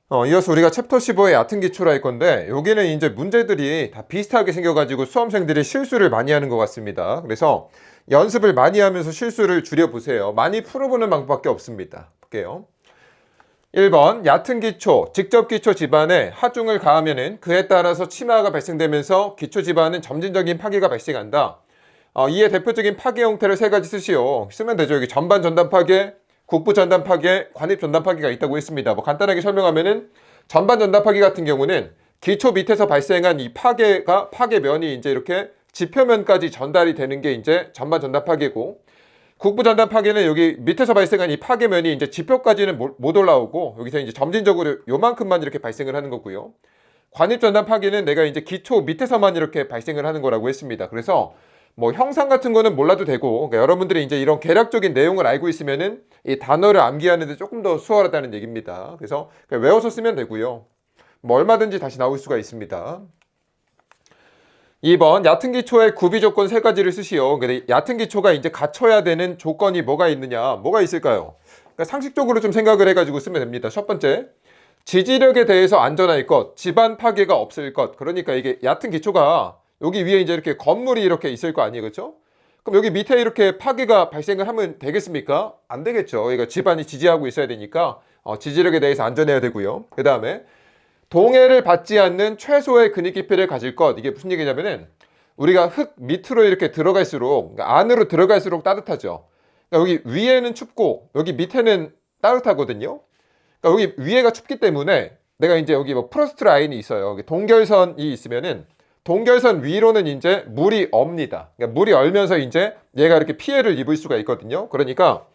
이어서 우리가 챕터 15의 얕은 기초라 할 건데 여기는 이제 문제들이 다 비슷하게 생겨가지고 수험생들이 실수를 많이 하는 것 같습니다. 그래서 연습을 많이 하면서 실수를 줄여보세요. 많이 풀어보는 방법밖에 없습니다. 볼게요. 1번 얕은 기초, 직접 기초 지반에 하중을 가하면은 그에 따라서 치마가 발생되면서 기초 지반은 점진적인 파괴가 발생한다. 이에 대표적인 파괴 형태를 세 가지 쓰시오. 쓰면 되죠. 여기 전반 전단 파괴, 국부 전단 파괴, 관입 전단 파괴가 있다고 했습니다. 뭐 간단하게 설명하면은 전반 전단 파괴 같은 경우는 기초 밑에서 발생한 이 파괴면이 이제 이렇게 지표면까지 전달이 되는 게 이제 전반 전단 파괴고, 국부 전단 파괴는 여기 밑에서 발생한 이 파괴면이 이제 지표까지는 못 올라오고 여기서 이제 점진적으로 요만큼만 이렇게 발생을 하는 거고요. 관입 전단 파괴는 내가 이제 기초 밑에서만 이렇게 발생을 하는 거라고 했습니다. 그래서 뭐 형상 같은 거는 몰라도 되고, 그러니까 여러분들이 이제 이런 개략적인 내용을 알고 있으면은 이 단어를 암기하는데 조금 더 수월하다는 얘기입니다. 그래서 그냥 외워서 쓰면 되고요. 뭐 얼마든지 다시 나올 수가 있습니다. 2번 얕은 기초의 구비 조건 세 가지를 쓰시오. 근데 얕은 기초가 이제 갖춰야 되는 조건이 뭐가 있느냐? 뭐가 있을까요? 그러니까 상식적으로 좀 생각을 해가지고 쓰면 됩니다. 첫 번째, 지지력에 대해서 안전할 것, 집안 파괴가 없을 것. 그러니까 이게 얕은 기초가 여기 위에 이제 이렇게 건물이 이렇게 있을 거 아니에요, 그렇죠? 그럼 여기 밑에 이렇게 파괴가 발생을 하면 되겠습니까? 안 되겠죠. 이거 집안이 지지하고 있어야 되니까 지지력에 대해서 안전해야 되고요. 그 다음에 동해를 받지 않는 최소의 근육 깊이를 가질 것. 이게 무슨 얘기냐면은 우리가 흙 밑으로 이렇게 들어갈수록, 그러니까 안으로 들어갈수록 따뜻하죠. 그러니까 여기 위에는 춥고 여기 밑에는 따뜻하거든요. 그러니까 여기 위에가 춥기 때문에 내가 이제 여기 뭐 프로스트 라인이 있어요. 여기 동결선이 있으면은 동결선 위로는 이제 물이 업니다. 그러니까 물이 얼면서 이제 얘가 이렇게 피해를 입을 수가 있거든요. 그러니까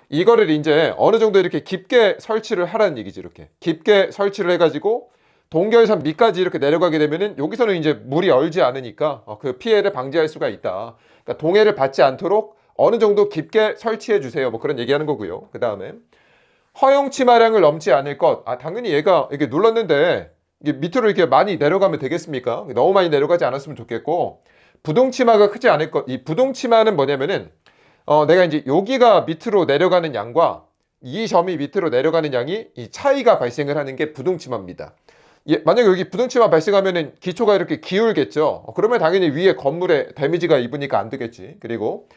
이거를 이제 어느 정도 이렇게 깊게 설치를 하라는 얘기지. 이렇게 깊게 설치를 해가지고 동결선 밑까지 이렇게 내려가게 되면은 여기서는 이제 물이 얼지 않으니까 그 피해를 방지할 수가 있다. 그러니까 동해를 받지 않도록 어느 정도 깊게 설치해 주세요. 뭐 그런 얘기하는 거고요. 그 다음에 허용 치마량을 넘지 않을 것. 당연히 얘가 이렇게 눌렀는데 이게 밑으로 이렇게 많이 내려가면 되겠습니까? 너무 많이 내려가지 않았으면 좋겠고, 부동 치마가 크지 않을 것. 이 부동 치마는 뭐냐면은 내가 이제 여기가 밑으로 내려가는 양과 이 점이 밑으로 내려가는 양이 이 차이가 발생을 하는 게 부동 치마입니다. 만약에 여기 부동 치마 발생하면은 기초가 이렇게 기울겠죠. 그러면 당연히 위에 건물에 데미지가 입으니까 안 되겠지. 그리고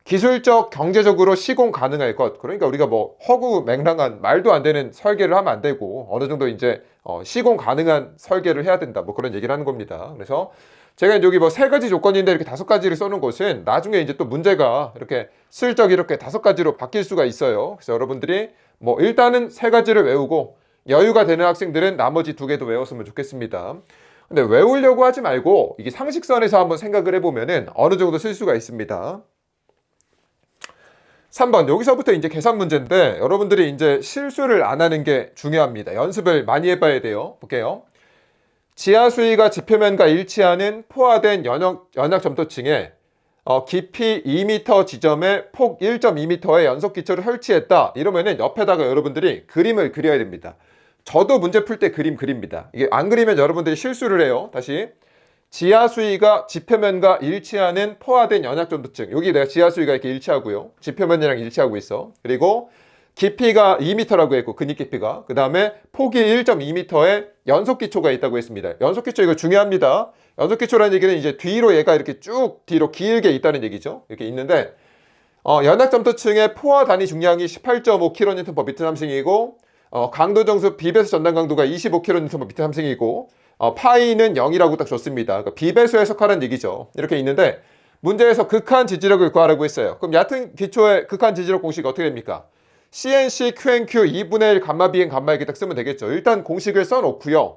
기술적, 경제적으로 시공 가능할 것. 그러니까 우리가 뭐 허구맹랑한 말도 안 되는 설계를 하면 안 되고 어느 정도 이제 시공 가능한 설계를 해야 된다. 뭐 그런 얘기를 하는 겁니다. 그래서 제가 여기 뭐 세 가지 조건인데 이렇게 다섯 가지를 써놓은 것은 나중에 이제 또 문제가 이렇게 슬쩍 이렇게 다섯 가지로 바뀔 수가 있어요. 그래서 여러분들이 뭐 일단은 세 가지를 외우고 여유가 되는 학생들은 나머지 두 개도 외웠으면 좋겠습니다. 근데 외우려고 하지 말고 이게 상식선에서 한번 생각을 해보면은 어느 정도 쓸 수가 있습니다. 3번 여기서부터 이제 계산 문제인데 여러분들이 이제 실수를 안 하는 게 중요합니다. 연습을 많이 해봐야 돼요. 볼게요. 지하 수위가 지표면과 일치하는 포화된 연약 점토층에 깊이 2m 지점에 폭 1.2m의 연속 기초를 설치했다. 이러면은 옆에다가 여러분들이 그림을 그려야 됩니다. 저도 문제 풀 때 그림 그립니다. 이게 안 그리면 여러분들이 실수를 해요. 다시. 지하 수위가 지표면과 일치하는 포화된 연약점도층. 여기 내가 지하 수위가 이렇게 일치하고요. 지표면이랑 일치하고 있어. 그리고 깊이가 2m라고 했고, 근입 깊이가. 그 다음에 폭이 1.2m의 연속 기초가 있다고 했습니다. 연속 기초 이거 중요합니다. 연속 기초라는 얘기는 이제 뒤로 얘가 이렇게 쭉 뒤로 길게 있다는 얘기죠. 이렇게 있는데, 연약점도층의 포화 단위 중량이 18.5kNm/m 함승이고, 강도 정수 비배수 전단 강도가 25kNm/m 함승이고, 파이는 0이라고 딱 줬습니다. 그러니까 비배수 해석하라는 얘기죠. 이렇게 있는데 문제에서 극한 지지력을 구하라고 했어요. 그럼 얕은 기초의 극한 지지력 공식이 어떻게 됩니까? CNC QNQ 2분의 1 감마 비행 감마 이렇게 딱 쓰면 되겠죠. 일단 공식을 써놓고요.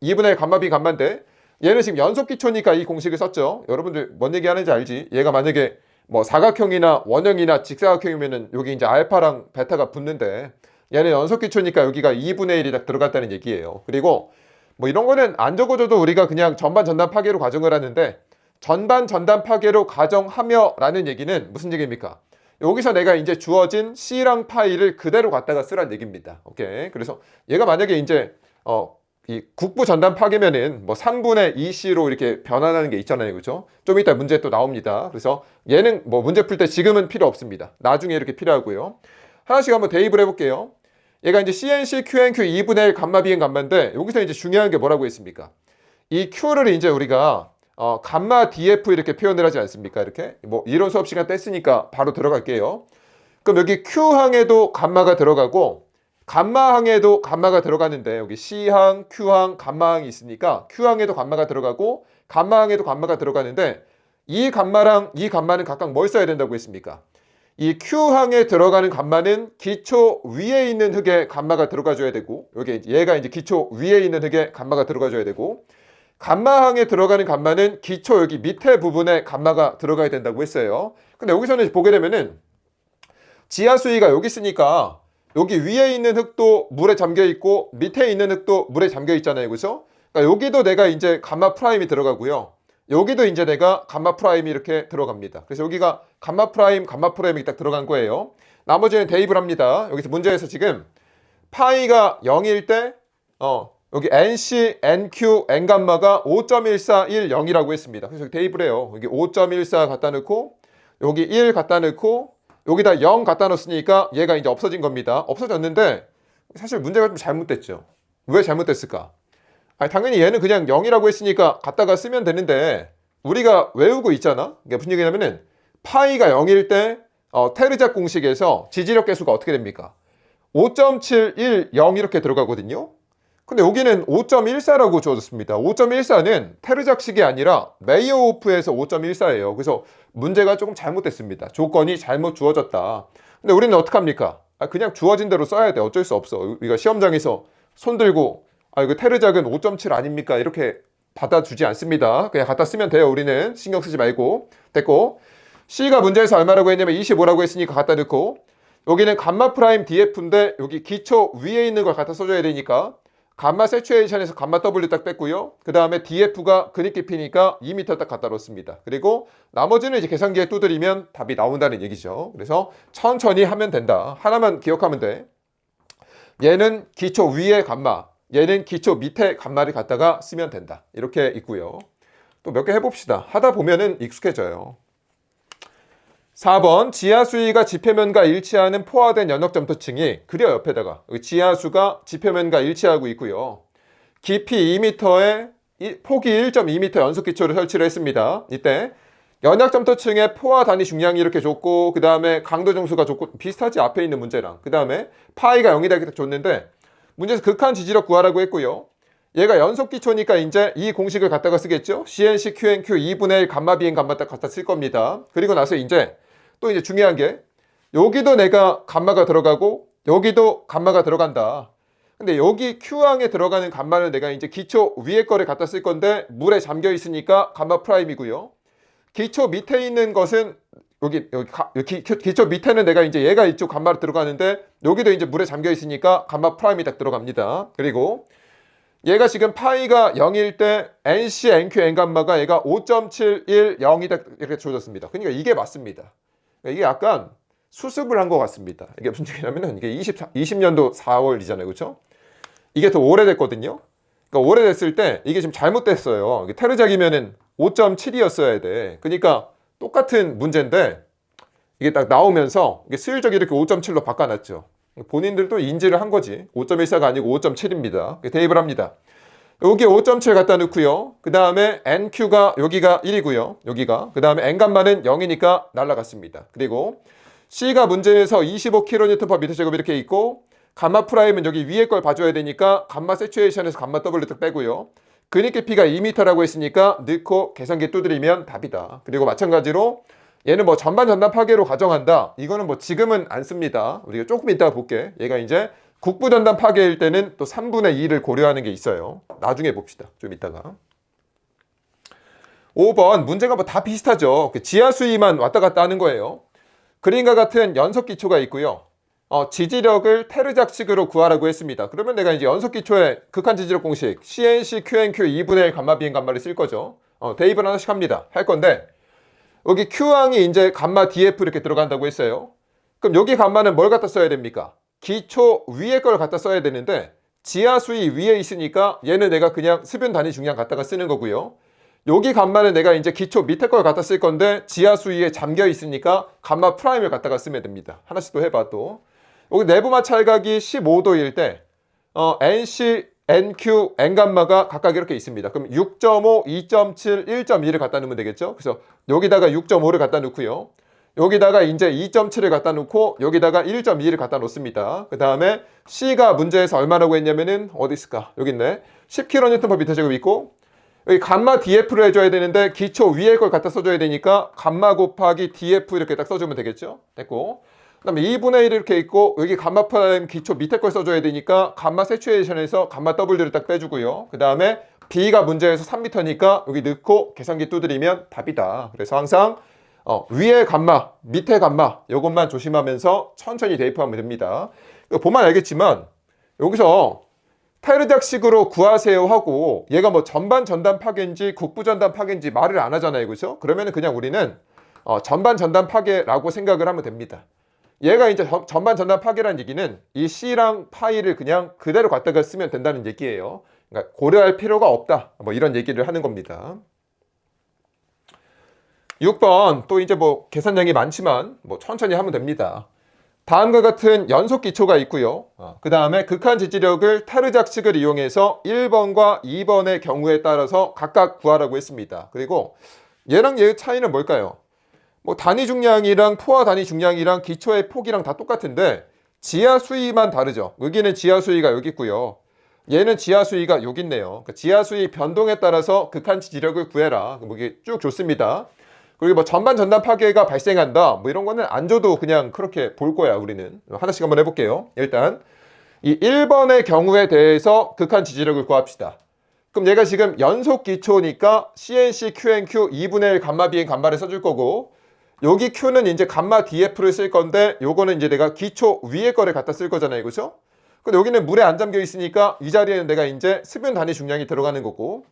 2분의 1 감마 비행 감마인데 얘는 지금 연속 기초니까 이 공식을 썼죠. 여러분들 뭔 얘기 하는지 알지? 얘가 만약에 뭐 사각형이나 원형이나 직사각형이면은 여기 이제 알파랑 베타가 붙는데 얘는 연속 기초니까 여기가 2분의 1이 딱 들어갔다는 얘기예요. 그리고 뭐 이런 거는 안 적어줘도 우리가 그냥 전반 전단 파괴로 가정을 하는데, 전반 전단 파괴로 가정하며 라는 얘기는 무슨 얘기입니까? 여기서 내가 이제 주어진 C랑 파이를 그대로 갖다가 쓰라는 얘기입니다. 오케이. 그래서 얘가 만약에 이제 이 국부 전단 파괴면은 뭐 3분의 2C로 이렇게 변환하는 게 있잖아요. 그죠? 좀 이따 문제 또 나옵니다. 그래서 얘는 뭐 문제 풀 때 지금은 필요 없습니다. 나중에 이렇게 필요하고요. 하나씩 한번 대입을 해볼게요. 얘가 이제 CNC QNQ 2분의 1 감마 비행 감마인데 여기서 이제 중요한 게 뭐라고 했습니까? 이 Q를 이제 우리가 감마 DF 이렇게 표현을 하지 않습니까? 이렇게 뭐 이론 수업 시간 뗐으니까 바로 들어갈게요. 그럼 여기 Q항에도 감마가 들어가고 감마항에도 감마가 들어가는데 여기 C항, Q항, 감마항이 있으니까 Q항에도 감마가 들어가고 감마항에도 감마가 들어가는데 이 감마랑 이 감마는 각각 뭘 써야 된다고 했습니까? 이 Q항에 들어가는 감마는 기초 위에 있는 흙에 감마가 들어가줘야 되고 여기 얘가 이제 기초 위에 있는 흙에 감마가 들어가줘야 되고 감마항에 들어가는 감마는 기초 여기 밑에 부분에 감마가 들어가야 된다고 했어요. 근데 여기서는 보게 되면은 지하 수위가 여기 있으니까 여기 위에 있는 흙도 물에 잠겨 있고 밑에 있는 흙도 물에 잠겨 있잖아요. 그죠? 그러니까 여기도 내가 이제 감마 프라임이 들어가고요. 여기도 이제 내가 감마 프라임이 이렇게 들어갑니다. 그래서 여기가 감마 프라임이 딱 들어간 거예요. 나머지는 대입을 합니다. 여기서 문제에서 지금 파이가 0일 때 여기 NC, NQ, N감마가 5.1410이라고 했습니다. 그래서 대입을 해요. 여기 5.14 갖다 넣고 여기 1 갖다 넣고 여기다 0 갖다 넣었으니까 얘가 이제 없어진 겁니다. 없어졌는데 사실 문제가 좀 잘못됐죠. 왜 잘못됐을까? 아니, 당연히 얘는 그냥 0이라고 했으니까 갖다가 쓰면 되는데 우리가 외우고 있잖아. 이게 무슨 얘기냐면은 파이가 0일 때 테르작 공식에서 지지력 계수가 어떻게 됩니까? 5.710 이렇게 들어가거든요. 근데 여기는 5.14라고 주어졌습니다. 5.14는 테르작식이 아니라 메이어호프에서 5.14예요. 그래서 문제가 조금 잘못됐습니다. 조건이 잘못 주어졌다. 근데 우리는 어떡합니까? 그냥 주어진 대로 써야 돼. 어쩔 수 없어. 우리가 시험장에서 손 들고 이거 테르작은 5.7 아닙니까? 이렇게 받아주지 않습니다. 그냥 갖다 쓰면 돼요. 우리는 신경 쓰지 말고. 됐고 C가 문제에서 얼마라고 했냐면 25라고 했으니까 갖다 넣고 여기는 감마 프라임 DF인데 여기 기초 위에 있는 걸 갖다 써줘야 되니까 감마 세츄에이션에서 감마 W 딱 뺐고요. 그 다음에 DF가 그립 깊이니까 2m 딱 갖다 놓습니다. 그리고 나머지는 이제 계산기에 두드리면 답이 나온다는 얘기죠. 그래서 천천히 하면 된다. 하나만 기억하면 돼. 얘는 기초 위에 감마, 얘는 기초 밑에 감마를 갖다가 쓰면 된다. 이렇게 있고요. 또 몇 개 해봅시다. 하다 보면은 익숙해져요. 4번 지하수위가 지표면과 일치하는 포화된 연역점토층이 그려 옆에다가 지하수가 지표면과 일치하고 있고요. 깊이 2m에 폭이 1.2m 연속기초를 설치를 했습니다. 이때 연역점토층의 포화 단위 중량이 이렇게 줬고 그 다음에 강도 정수가 줬고 비슷하지 앞에 있는 문제랑 그 다음에 파이가 0이다 이렇게 줬는데 문제에서 극한 지지력 구하라고 했고요. 얘가 연속기초니까 이제 이 공식을 갖다가 쓰겠죠. CNC QNQ 2분의 1 감마 비행 감마 딱 갖다 쓸 겁니다. 그리고 나서 이제 또 이제 중요한 게 여기도 내가 감마가 들어가고 여기도 감마가 들어간다. 근데 여기 Q항에 들어가는 감마는 내가 이제 기초 위에 거를 갖다 쓸 건데 물에 잠겨 있으니까 감마 프라임이고요. 기초 밑에 있는 것은 기초 밑에는 내가 이제 얘가 이쪽 감마로 들어가는데 여기도 이제 물에 잠겨 있으니까 감마 프라임이 딱 들어갑니다. 그리고 얘가 지금 파이가 0일 때 NC, NQ, N감마가 얘가 5.710이다 이렇게 주어졌습니다. 그러니까 이게 맞습니다. 이게 약간 수습을 한 것 같습니다. 이게 무슨 얘기냐면은 이게 20년도 4월이잖아요. 그렇죠? 이게 더 오래됐거든요. 그러니까 오래됐을 때 이게 지금 잘못됐어요. 테르작이면은 5.7이었어야 돼. 그러니까 똑같은 문제인데 이게 딱 나오면서 이게 슬쩍 이렇게 5.7로 바꿔놨죠. 본인들도 인지를 한 거지. 5.14가 아니고 5.7입니다. 대입을 합니다. 여기 5.7 갖다 넣고요. 그 다음에 NQ가 여기가 1이고요. 여기가. 그 다음에 N감마는 0이니까 날라갔습니다. 그리고 C가 문제에서 25kNm/m 이렇게 있고 감마 프라임은 여기 위에 걸 봐줘야 되니까 감마 세츄에이션에서 감마 W 딱 빼고요. 그립 깊이가 2m라고 했으니까 넣고 계산기에 두드리면 답이다. 그리고 마찬가지로 얘는 뭐 전반 전단 파괴로 가정한다. 이거는 뭐 지금은 안 씁니다. 우리가 조금 이따가 볼게. 얘가 이제 국부 전단 파괴일 때는 또 3분의 2를 고려하는 게 있어요. 나중에 봅시다. 좀 이따가. 5번 문제가 뭐 다 비슷하죠. 지하 수위만 왔다 갔다 하는 거예요. 그림과 같은 연속 기초가 있고요. 지지력을 테르작식으로 구하라고 했습니다. 그러면 내가 이제 연속 기초의 극한 지지력 공식 CNC QNQ 2분의 1 감마 비행 감마를 쓸 거죠. 대입을 하나씩 합니다. 할 건데 여기 Q항이 이제 감마 DF 이렇게 들어간다고 했어요. 그럼 여기 감마는 뭘 갖다 써야 됩니까? 기초 위에 걸 갖다 써야 되는데 지하 수위 위에 있으니까 얘는 내가 그냥 수변 단위 중량 갖다가 쓰는 거고요. 여기 감마는 내가 이제 기초 밑에 걸 갖다 쓸 건데 지하 수위에 잠겨 있으니까 감마 프라임을 갖다가 쓰면 됩니다. 하나씩 또 해봐 또. 여기 내부마 찰각이 15도일 때 NC, NQ, N감마가 각각 이렇게 있습니다. 그럼 6.5, 2.7, 1.2를 갖다 놓으면 되겠죠. 그래서 여기다가 6.5를 갖다 놓고요. 여기다가 이제 2.7을 갖다 놓고 여기다가 1.2를 갖다 놓습니다. 그 다음에 C가 문제에서 얼마라고 했냐면은 어디 있을까? 여기 있네. 10kNm/m 제곱 있고 여기 감마 DF를 해줘야 되는데 기초 위에 걸 갖다 써줘야 되니까 감마 곱하기 DF 이렇게 딱 써주면 되겠죠. 됐고 그 다음에 2분의 1 이렇게 있고 여기 감마 프라임 기초 밑에 걸 써줘야 되니까 감마 세츄에이션에서 감마 W를 딱 빼주고요. 그 다음에 B가 문제에서 3m니까 여기 넣고 계산기 두드리면 답이다. 그래서 항상 위에 감마, 밑에 감마 이것만 조심하면서 천천히 대입하면 됩니다. 보면 알겠지만 여기서 타이르작식으로 구하세요 하고 얘가 뭐 전반 전단 파괴인지 국부 전단 파괴인지 말을 안 하잖아요. 그죠? 그러면 그냥 우리는 전반 전단 파괴라고 생각을 하면 됩니다. 얘가 이제 전반 전단 파괴라는 얘기는 이 C랑 파이를 그냥 그대로 갖다가 쓰면 된다는 얘기예요. 그러니까 고려할 필요가 없다. 뭐 이런 얘기를 하는 겁니다. 6번 또 이제 뭐 계산량이 많지만 뭐 천천히 하면 됩니다. 다음과 같은 연속 기초가 있고요. 그 다음에 극한 지지력을 타르작식을 이용해서 1번과 2번의 경우에 따라서 각각 구하라고 했습니다. 그리고 얘랑 얘의 차이는 뭘까요? 뭐 단위 중량이랑 포화 단위 중량이랑 기초의 폭이랑 다 똑같은데 지하 수위만 다르죠. 여기는 지하 수위가 여기 있고요. 얘는 지하 수위가 여기 있네요. 그러니까 지하 수위 변동에 따라서 극한 지지력을 구해라. 뭐 이게 쭉 좋습니다. 그리고 뭐 전반 전단 파괴가 발생한다. 뭐 이런 거는 안 줘도 그냥 그렇게 볼 거야, 우리는. 하나씩 한번 해볼게요. 일단 이 1번의 경우에 대해서 극한 지지력을 구합시다. 그럼 얘가 지금 연속 기초니까 CNC, QNQ 2분의 1 감마 비행 감마를 써줄 거고 여기 Q는 이제 감마 DF를 쓸 건데 요거는 이제 내가 기초 위에 거를 갖다 쓸 거잖아요. 그죠? 근데 여기는 물에 안 잠겨 있으니까 이 자리에는 내가 이제 수분 단위 중량이 들어가는 거고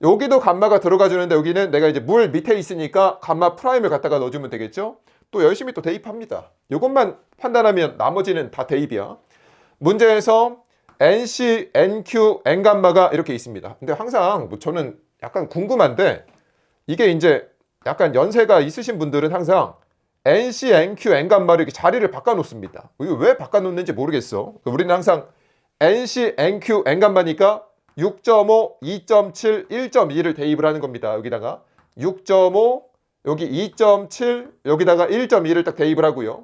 여기도 감마가 들어가 주는데 여기는 내가 이제 물 밑에 있으니까 감마 프라임을 갖다가 넣어주면 되겠죠? 또 열심히 또 대입합니다. 이것만 판단하면 나머지는 다 대입이야. 문제에서 NC, NQ, N감마가 이렇게 있습니다. 근데 항상 뭐 저는 약간 궁금한데 이게 이제 약간 연세가 있으신 분들은 항상 NC, NQ, N감마를 이렇게 자리를 바꿔놓습니다. 이거 왜 바꿔놓는지 모르겠어. 우리는 항상 NC, NQ, N감마니까 6.5, 2.7, 1.2를 대입을 하는 겁니다. 여기다가 6.5, 여기 2.7, 여기다가 1.2를 딱 대입을 하고요.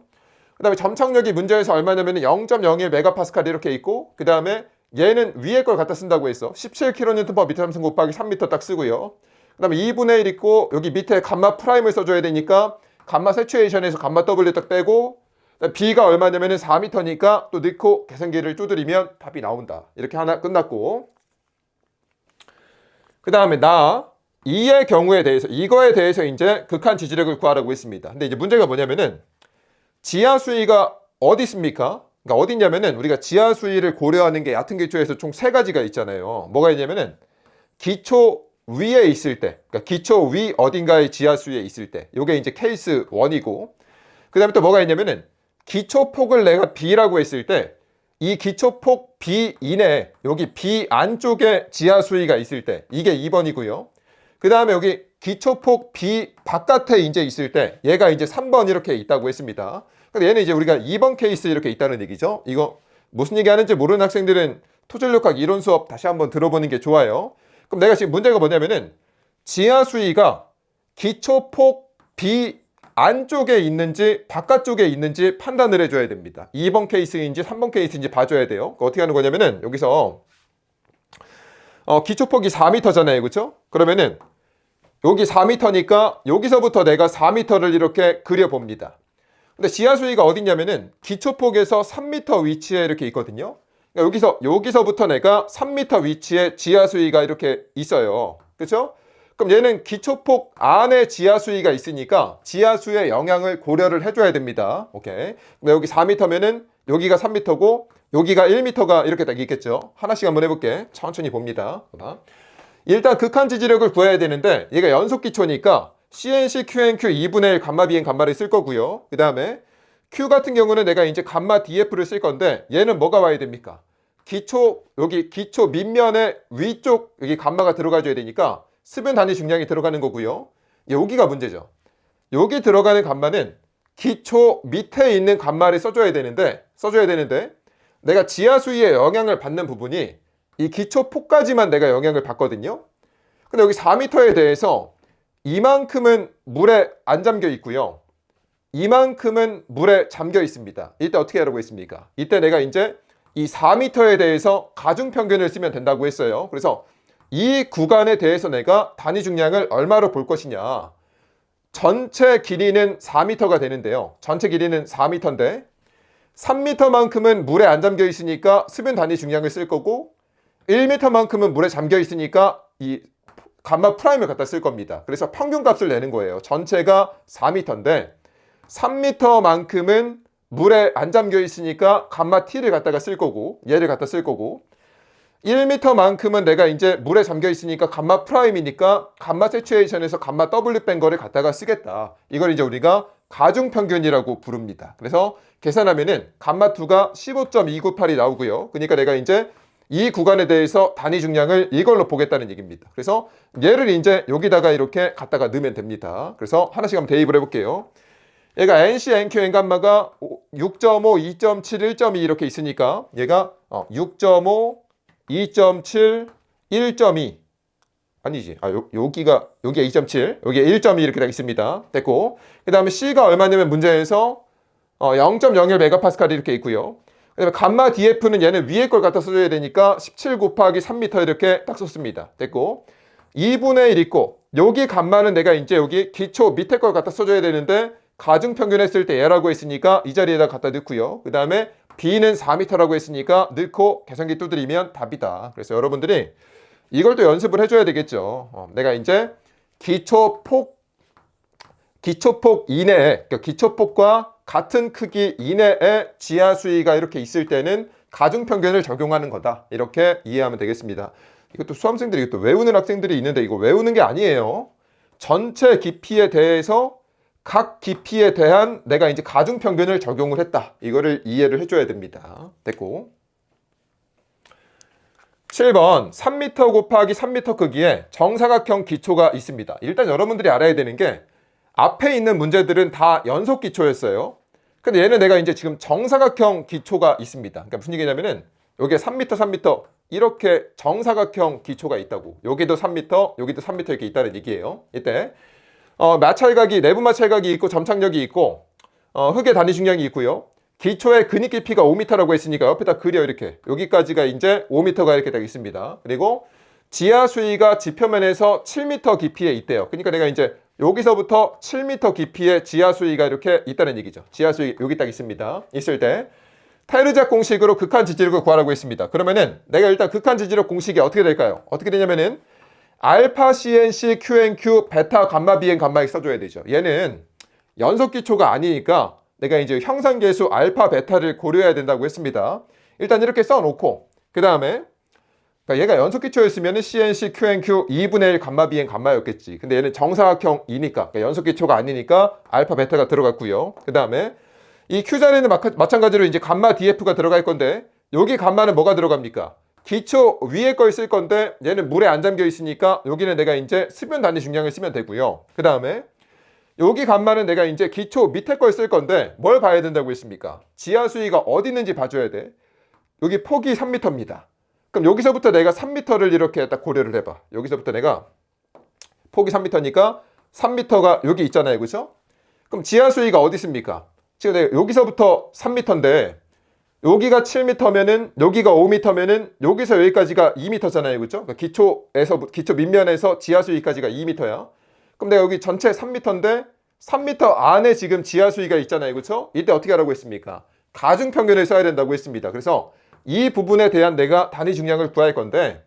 그 다음에 점착력이 문제에서 얼마냐면 0.01 메가파스칼 이렇게 있고 그 다음에 얘는 위에 걸 갖다 쓴다고 했어. 17kN/m 곱하기 3m 딱 쓰고요. 그 다음에 2분의 1 있고 여기 밑에 감마 프라임을 써줘야 되니까 감마 세츄에이션에서 감마 W 딱 빼고 B가 얼마냐면 4m니까 또 넣고 계산기를 두드리면 답이 나온다. 이렇게 하나 끝났고 그 다음에 나 2의 경우에 대해서 이거에 대해서 이제 극한 지지력을 구하라고 했습니다. 근데 이제 문제가 뭐냐면은 지하 수위가 어디 있습니까? 그러니까 어디 있냐면은 우리가 지하 수위를 고려하는 게 얕은 기초에서 총 3가지가 있잖아요. 뭐가 있냐면은 기초 위에 있을 때, 그러니까 기초 위 어딘가의 지하 수위에 있을 때, 요게 이제 케이스 1이고, 그 다음에 또 뭐가 있냐면은 기초 폭을 내가 B라고 했을 때, 이 기초폭 B 이내에 여기 B 안쪽에 지하 수위가 있을 때 이게 2번이고요. 그 다음에 여기 기초폭 B 바깥에 이제 있을 때 얘가 이제 3번 이렇게 있다고 했습니다. 근데 얘는 이제 우리가 2번 케이스 이렇게 있다는 얘기죠. 이거 무슨 얘기 하는지 모르는 학생들은 토질력학 이론 수업 다시 한번 들어보는 게 좋아요. 그럼 내가 지금 문제가 뭐냐면은 지하 수위가 기초폭 B 안쪽에 있는지 바깥쪽에 있는지 판단을 해줘야 됩니다. 2번 케이스인지 3번 케이스인지 봐줘야 돼요. 어떻게 하는 거냐면은 여기서 기초폭이 4m잖아요. 그렇죠? 그러면은 여기 4m니까 여기서부터 내가 4m를 이렇게 그려봅니다. 근데 지하 수위가 어디냐면은 기초폭에서 3m 위치에 이렇게 있거든요. 그러니까 여기서부터 내가 3m 위치에 지하 수위가 이렇게 있어요. 그렇죠? 그럼 얘는 기초폭 안에 지하 수위가 있으니까 지하 수위의 영향을 고려를 해줘야 됩니다. 오케이. 근데 여기 4m면은 여기가 3m고 여기가 1m가 이렇게 딱 있겠죠. 하나씩 한번 해볼게. 천천히 봅니다. 일단 극한 지지력을 구해야 되는데 얘가 연속 기초니까 CNC, QNQ 2분의 1 감마 비행 감마를 쓸 거고요. 그 다음에 Q 같은 경우는 내가 이제 감마 DF를 쓸 건데 얘는 뭐가 와야 됩니까? 여기 기초 밑면에 위쪽 여기 감마가 들어가줘야 되니까 수분 단위 중량이 들어가는 거고요. 여기가 문제죠. 여기 들어가는 감마는 기초 밑에 있는 감마를 써줘야 되는데 내가 지하 수위에 영향을 받는 부분이 이 기초 폭까지만 내가 영향을 받거든요. 근데 여기 4m에 대해서 이만큼은 물에 안 잠겨 있고요. 이만큼은 물에 잠겨 있습니다. 이때 어떻게 하라고 했습니까? 이때 내가 이제 이 4m에 대해서 가중평균을 쓰면 된다고 했어요. 그래서 이 구간에 대해서 내가 단위 중량을 얼마로 볼 것이냐. 전체 길이는 4m가 되는데요. 전체 길이는 4m인데 3m만큼은 물에 안 잠겨 있으니까 수분 단위 중량을 쓸 거고 1m만큼은 물에 잠겨 있으니까 이 감마 프라임을 갖다 쓸 겁니다. 그래서 평균 값을 내는 거예요. 전체가 4m인데 3m만큼은 물에 안 잠겨 있으니까 감마 t를 갖다가 쓸 거고 얘를 갖다 쓸 거고 1m만큼은 내가 이제 물에 잠겨 있으니까 감마 프라임이니까 감마 세츄에이션에서 감마 W 뺀 거를 갖다가 쓰겠다. 이걸 이제 우리가 가중평균이라고 부릅니다. 그래서 계산하면은 감마 2가 15.298이 나오고요. 그러니까 내가 이제 이 구간에 대해서 단위 중량을 이걸로 보겠다는 얘기입니다. 그래서 얘를 이제 여기다가 이렇게 갖다가 넣으면 됩니다. 그래서 하나씩 한번 대입을 해볼게요. 얘가 NC, NQ, N감마가 6.5, 2.7, 1.2 이렇게 있으니까 얘가 6.5, 2.7, 1.2 아니지. 여기가 2.7, 여기에 1.2 이렇게 딱 있습니다. 됐고. 그 다음에 C가 얼마냐면 문제에서 0.01 메가파스칼 이렇게 있고요. 그 다음에 감마 DF는 얘는 위에 걸 갖다 써줘야 되니까 17 곱하기 3m 이렇게 딱 썼습니다. 됐고. 2분의 1 있고 여기 감마는 내가 이제 여기 기초 밑에 걸 갖다 써줘야 되는데 가중평균 했을 때 얘라고 했으니까 이 자리에다 갖다 넣고요. 그 다음에 B는 4m라고 했으니까 넣고 계산기 두드리면 답이다. 그래서 여러분들이 이걸 또 연습을 해줘야 되겠죠. 내가 이제 기초폭 이내에, 그러니까 기초폭과 같은 크기 이내에 지하 수위가 이렇게 있을 때는 가중평균을 적용하는 거다. 이렇게 이해하면 되겠습니다. 이것도 수험생들이 이것도 외우는 학생들이 있는데 이거 외우는 게 아니에요. 전체 깊이에 대해서 각 깊이에 대한 내가 이제 가중평균을 적용을 했다. 이거를 이해를 해줘야 됩니다. 됐고. 7번 3m 곱하기 3m 크기의 정사각형 기초가 있습니다. 일단 여러분들이 알아야 되는 게 앞에 있는 문제들은 다 연속 기초였어요. 근데 얘는 내가 이제 지금 정사각형 기초가 있습니다. 그러니까 무슨 얘기냐면은 여기에 3m, 3m 이렇게 정사각형 기초가 있다고. 여기도 3m, 여기도 3m 이렇게 있다는 얘기예요. 이때 마찰각이 내부 마찰각이 있고 점착력이 있고 흙의 단위 중량이 있고요. 기초의 근입 깊이가 5m라고 했으니까 옆에다 그려 이렇게. 여기까지가 이제 5m가 이렇게 딱 있습니다. 그리고 지하 수위가 지표면에서 7m 깊이에 있대요. 그러니까 내가 이제 여기서부터 7m 깊이의 지하 수위가 이렇게 있다는 얘기죠. 지하 수위 여기 딱 있습니다. 있을 때 타이르작 공식으로 극한 지지력을 구하라고 했습니다. 그러면은 내가 일단 극한 지지력 공식이 어떻게 될까요? 어떻게 되냐면은 알파 CNC QNQ 베타 감마 BN 감마에 써줘야 되죠. 얘는 연속 기초가 아니니까 내가 이제 형상계수 알파 베타를 고려해야 된다고 했습니다. 일단 이렇게 써놓고 그 다음에 그러니까 얘가 연속 기초였으면 CNC QNQ 2분의 1 감마 BN 감마였겠지. 근데 얘는 정사각형이니까 그러니까 연속 기초가 아니니까 알파 베타가 들어갔고요. 그 다음에 이 Q 자리는 마찬가지로 이제 감마 DF가 들어갈 건데 여기 감마는 뭐가 들어갑니까? 기초 위에 걸 쓸 건데 얘는 물에 안 잠겨 있으니까 여기는 내가 이제 수분 단위 중량을 쓰면 되고요. 그 다음에 여기 감마는 내가 이제 기초 밑에 걸 쓸 건데 뭘 봐야 된다고 했습니까? 지하 수위가 어디 있는지 봐줘야 돼. 여기 폭이 3m입니다. 그럼 여기서부터 내가 3m를 이렇게 딱 고려를 해봐. 여기서부터 내가 폭이 3m니까 3m가 여기 있잖아요. 그죠? 그럼 지하 수위가 어디 있습니까? 지금 내가 여기서부터 3m인데 여기가 7m면은 여기가 5m면은 여기서 여기까지가 2m잖아요. 그죠? 그러니까 기초 밑면에서 지하 수위까지가 2m야. 그럼 내가 여기 전체 3m인데 3m 안에 지금 지하 수위가 있잖아요. 그렇죠? 이때 어떻게 하라고 했습니까? 가중평균을 써야 된다고 했습니다. 그래서 이 부분에 대한 내가 단위 중량을 구할 건데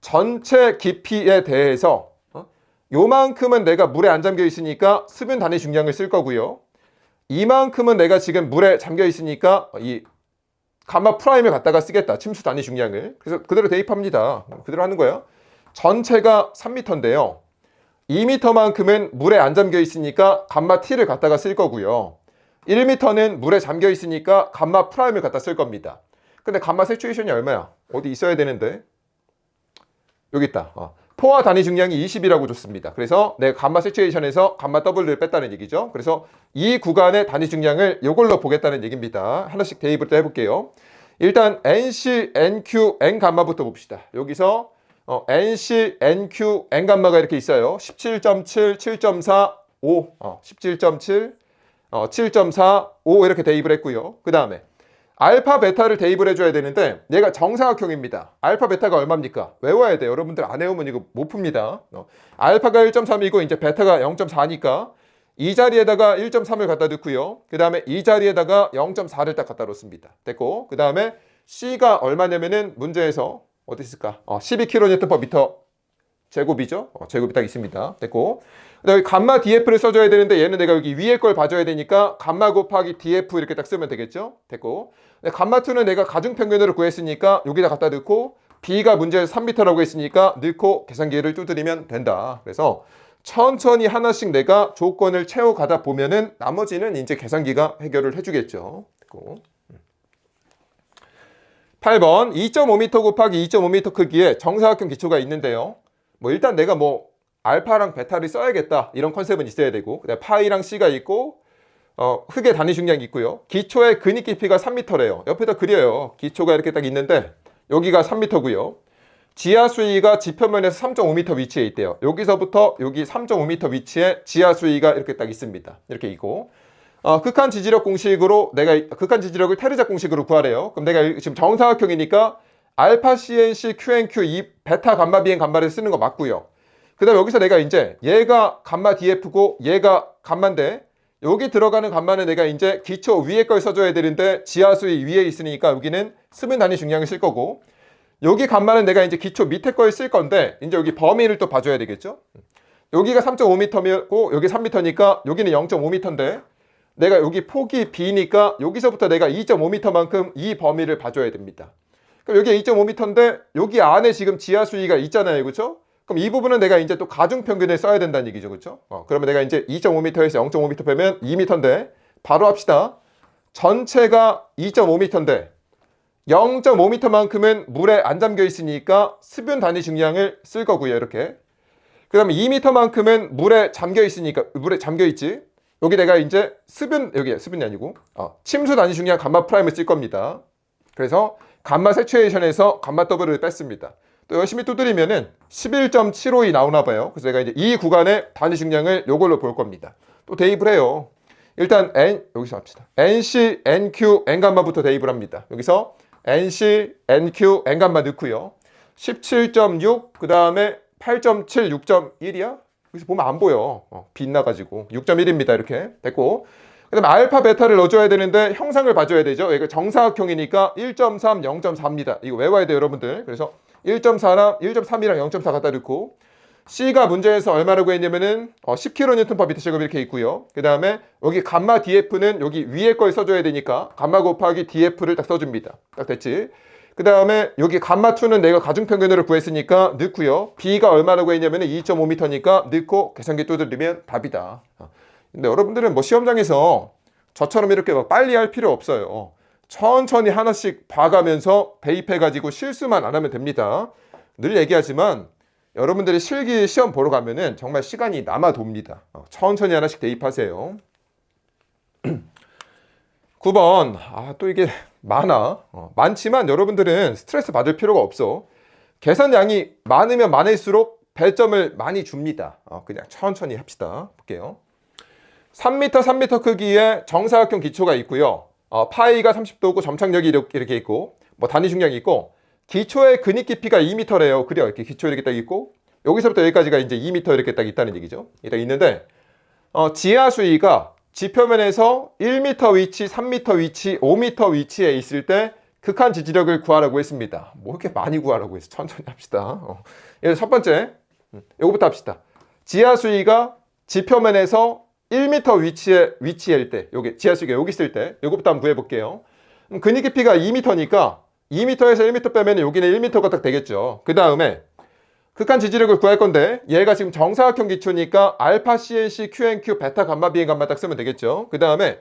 전체 깊이에 대해서 요만큼은 내가 물에 안 잠겨 있으니까 수분 단위 중량을 쓸 거고요. 이만큼은 내가 지금 물에 잠겨 있으니까 이 감마 프라임을 갖다가 쓰겠다. 침수 단위 중량을. 그래서 그대로 대입합니다. 그대로 하는 거예요. 전체가 3m인데요. 2m만큼은 물에 안 잠겨 있으니까 감마 t를 갖다가 쓸 거고요. 1m는 물에 잠겨 있으니까 감마 프라임을 갖다 쓸 겁니다. 근데 감마 세츄에이션이 얼마야? 어디 있어야 되는데? 여기 있다. 포화 단위 중량이 20이라고 줬습니다. 그래서 내가 감마 시츄에이션에서 감마 W를 뺐다는 얘기죠. 그래서 이 구간의 단위 중량을 이걸로 보겠다는 얘기입니다. 하나씩 대입을 또 해볼게요. 일단 NC, NQ, N 감마부터 봅시다. 여기서 NC, NQ, N 감마가 이렇게 있어요. 17.7, 7.4, 5, 17.7, 7.4, 5 이렇게 대입을 했고요. 그 다음에 알파, 베타를 대입을 해줘야 되는데 얘가 정사각형입니다. 알파, 베타가 얼마입니까? 외워야 돼요. 여러분들 안 외우면 이거 못 풉니다. 알파가 1.3이고 이제 베타가 0.4니까 이 자리에다가 1.3을 갖다 넣고요. 그 다음에 이 자리에다가 0.4를 딱 갖다 놓습니다. 됐고 그 다음에 C가 얼마냐면은 문제에서 어디 있을까? 12kN/m 제곱이죠. 제곱이 딱 있습니다. 됐고 그다음에 감마 DF를 써줘야 되는데 얘는 내가 여기 위에 걸 봐줘야 되니까 감마 곱하기 DF 이렇게 딱 쓰면 되겠죠. 됐고 감마2는 내가 가중평균으로 구했으니까 여기다 갖다 넣고 B가 문제에서 3m라고 했으니까 넣고 계산기를 두드리면 된다. 그래서 천천히 하나씩 내가 조건을 채워가다 보면은 나머지는 이제 계산기가 해결을 해주겠죠. 됐고 8번 2.5m 곱하기 2.5m 크기의 정사각형 기초가 있는데요. 뭐 일단 내가 뭐 알파랑 베타를 써야겠다 이런 컨셉은 있어야 되고 그다음에 파이랑 C가 있고 흙의 단위 중량이 있고요. 기초의 근입 깊이가 3m래요. 옆에다 그려요. 기초가 이렇게 딱 있는데 여기가 3m고요. 지하 수위가 지표면에서 3.5m 위치에 있대요. 여기서부터 여기 3.5m 위치에 지하 수위가 이렇게 딱 있습니다. 이렇게 있고 극한 지지력 공식으로 내가 극한 지지력을 테르작 공식으로 구하래요. 그럼 내가 지금 정사각형이니까 알파 CNC QNQ 이 베타 감마 비행 감마를 쓰는 거 맞고요. 그 다음에 여기서 내가 이제 얘가 감마 DF고 얘가 감마인데 여기 들어가는 감마는 내가 이제 기초 위에 걸 써줘야 되는데 지하 수위 위에 있으니까 여기는 수분 단위 중량을 쓸 거고 여기 감마는 내가 이제 기초 밑에 걸 쓸 건데 이제 여기 범위를 또 봐줘야 되겠죠. 여기가 3.5m고 여기 3m니까 여기는 0.5m인데 내가 여기 폭이 B니까 여기서부터 내가 2.5m만큼 이 범위를 봐줘야 됩니다. 그럼 여기 2.5m인데 여기 안에 지금 지하 수위가 있잖아요. 그렇죠? 그럼 이 부분은 내가 이제 또 가중평균을 써야 된다는 얘기죠. 그렇죠? 그러면 내가 이제 2.5m에서 0.5m 빼면 2m인데 바로 합시다. 전체가 2.5m인데 0.5m만큼은 물에 안 잠겨 있으니까 수분 단위 중량을 쓸 거고요. 이렇게. 그 다음에 2m만큼은 물에 잠겨 있으니까 물에 잠겨 있지. 여기 내가 이제 여기 수분이 아니고 침수 단위 중량 감마 프라임을 쓸 겁니다. 그래서 감마 세츄에이션에서 감마 W를 뺐습니다. 또 열심히 두드리면은 11.752 나오나 봐요. 그래서 내가 이제 이 구간의 단위 중량을 요걸로 볼 겁니다. 또 대입을 해요. 일단 여기서 합시다. NC, NQ, N감마부터 대입을 합니다. 여기서 NC, NQ, N감마 넣고요. 17.6, 그 다음에 8.7, 6.1이야? 여기서 보면 안 보여. 빛나가지고 6.1입니다. 이렇게 됐고 그 다음에 알파, 베타를 넣어줘야 되는데 형상을 봐줘야 되죠. 이거 정사각형이니까 1.3, 0.4입니다. 이거 외워야 돼요, 여러분들. 그래서 1.4랑 1.3이랑 0.4 갖다 넣고 C가 문제에서 얼마라고 했냐면은 10kN/m 제곱 이렇게 있고요. 그 다음에 여기 감마 DF는 여기 위에 걸 써줘야 되니까 감마 곱하기 DF를 딱 써줍니다. 딱 됐지? 그 다음에 여기 감마2는 내가 가중평균으로 구했으니까 넣고요. B가 얼마라고 했냐면은 2.5m니까 넣고 계산기 두드리면 답이다. 근데 여러분들은 뭐 시험장에서 저처럼 이렇게 막 빨리 할 필요 없어요. 천천히 하나씩 봐가면서 대입해가지고 실수만 안 하면 됩니다. 늘 얘기하지만 여러분들이 실기 시험 보러 가면은 정말 시간이 남아 돕니다. 천천히 하나씩 대입하세요. 9번. 또 이게 많아. 많지만 여러분들은 스트레스 받을 필요가 없어. 계산량이 많으면 많을수록 배점을 많이 줍니다. 그냥 천천히 합시다. 볼게요. 3m, 3m 크기의 정사각형 기초가 있고요. 파이가 30도고 점착력이 이렇게 있고 뭐 단위 중량이 있고 기초의 근입 깊이가 2m래요. 그래요. 이렇게 기초 이렇게 딱 있고 여기서부터 여기까지가 이제 2m 이렇게 딱 있다는 얘기죠. 딱 있는데 지하 수위가 지표면에서 1m 위치, 3m 위치, 5m 위치에 있을 때 극한 지지력을 구하라고 했습니다. 뭐 이렇게 많이 구하라고 해서 천천히 합시다. 그래서 첫 번째 이거부터 합시다. 지하 수위가 지표면에서 1m 위치일 때, 여기 지하 수위가 여기 있을 때 이거부터 한번 구해 볼게요. 근입 깊이가 2m니까 2m에서 1m 빼면 여기는 1m가 딱 되겠죠. 그 다음에 극한 지지력을 구할 건데 얘가 지금 정사각형 기초니까 알파 CNC QNQ 베타 감마 비행 감마 딱 쓰면 되겠죠. 그 다음에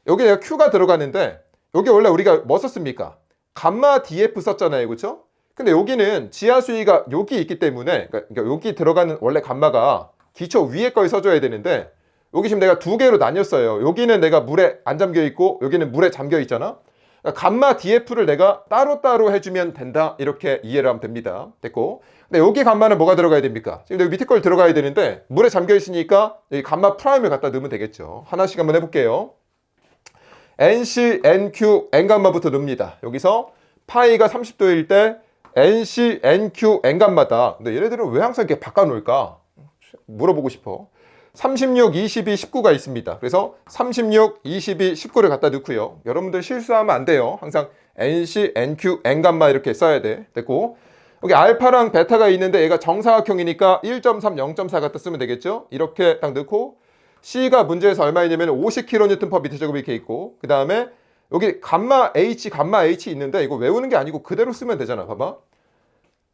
여기 내가 Q가 들어가는데 여기 원래 우리가 뭐 썼습니까? 감마 DF 썼잖아요. 그렇죠? 근데 여기는 지하 수위가 여기 있기 때문에 그러니까 여기 들어가는 원래 감마가 기초 위에 걸 써줘야 되는데 여기 지금 내가 두 개로 나뉘었어요. 여기는 내가 물에 안 잠겨 있고 여기는 물에 잠겨 있잖아. 그러니까 감마 DF를 내가 따로따로 해주면 된다. 이렇게 이해를 하면 됩니다. 됐고. 근데 여기 감마는 뭐가 들어가야 됩니까? 지금 여기 밑에 걸 들어가야 되는데 물에 잠겨 있으니까 여기 감마 프라임을 갖다 넣으면 되겠죠. 하나씩 한번 해볼게요. NC, NQ, N감마부터 넣습니다. 여기서 파이가 30도일 때 NC, NQ, N감마다. 근데 얘네들은 왜 항상 이렇게 바꿔놓을까? 물어보고 싶어. 36, 22, 19가 있습니다. 그래서 36, 22, 19를 갖다 넣고요. 여러분들 실수하면 안 돼요. 항상 NC, NQ, N감마 이렇게 써야 돼. 됐고. 여기 알파랑 베타가 있는데 얘가 정사각형이니까 1.3, 0.4 갖다 쓰면 되겠죠? 이렇게 딱 넣고 C가 문제에서 얼마이냐면 50kN/m 이렇게 있고 그 다음에 여기 감마 H 있는데 이거 외우는 게 아니고 그대로 쓰면 되잖아. 봐봐.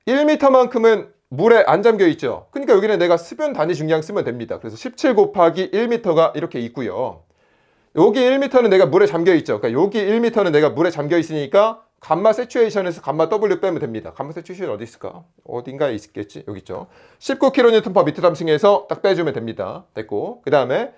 1m만큼은 물에 안 잠겨 있죠. 그러니까 여기는 내가 수변 단위 중량 쓰면 됩니다. 그래서 17 곱하기 1m가 이렇게 있고요. 여기 1m는 내가 물에 잠겨 있죠. 그러니까 여기 1m는 내가 물에 잠겨 있으니까 감마 세추에이션에서 감마 W 빼면 됩니다. 감마 세추에이션 어디 있을까? 어딘가에 있겠지? 여기 있죠. 19kN/m 탐승해서 딱 빼주면 됩니다. 됐고. 그 다음에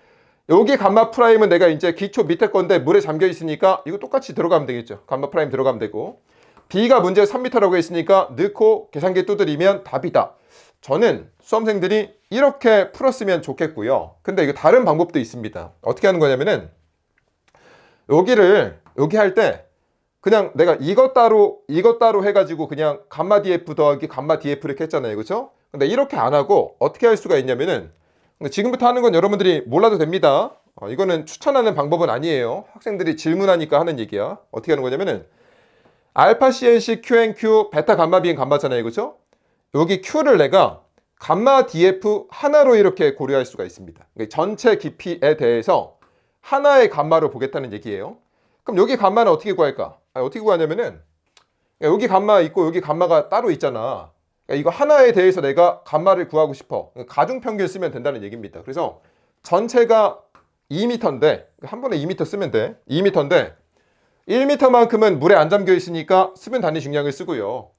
여기 감마 프라임은 내가 이제 기초 밑에 건데 물에 잠겨 있으니까 이거 똑같이 들어가면 되겠죠. 감마 프라임 들어가면 되고. B가 문제 3m라고 했으니까 넣고 계산기 두드리면 답이다. 저는 수험생들이 이렇게 풀었으면 좋겠고요. 근데 이거 다른 방법도 있습니다. 어떻게 하는 거냐면은 여기 할 때 그냥 내가 이것 따로 해가지고 그냥 감마 DF 더하기 감마 DF 이렇게 했잖아요. 그렇죠? 근데 이렇게 안 하고 어떻게 할 수가 있냐면은 지금부터 하는 건 여러분들이 몰라도 됩니다. 이거는 추천하는 방법은 아니에요. 학생들이 질문하니까 하는 얘기야. 어떻게 하는 거냐면은 알파 CNC QNQ 베타 감마 BN 감마잖아요. 그렇죠? 여기 Q를 내가 감마 DF 하나로 이렇게 고려할 수가 있습니다. 전체 깊이에 대해서 하나의 감마로 보겠다는 얘기예요. 그럼 여기 감마는 어떻게 구할까? 어떻게 구하냐면은 여기 감마 있고 여기 감마가 따로 있잖아. 이거 하나에 대해서 내가 감마를 구하고 싶어. 가중평균 쓰면 된다는 얘기입니다. 그래서 전체가 2m인데 한 번에 2m 쓰면 돼. 2m인데 1m만큼은 물에 안 잠겨 있으니까 수분 단위 중량을 쓰고요.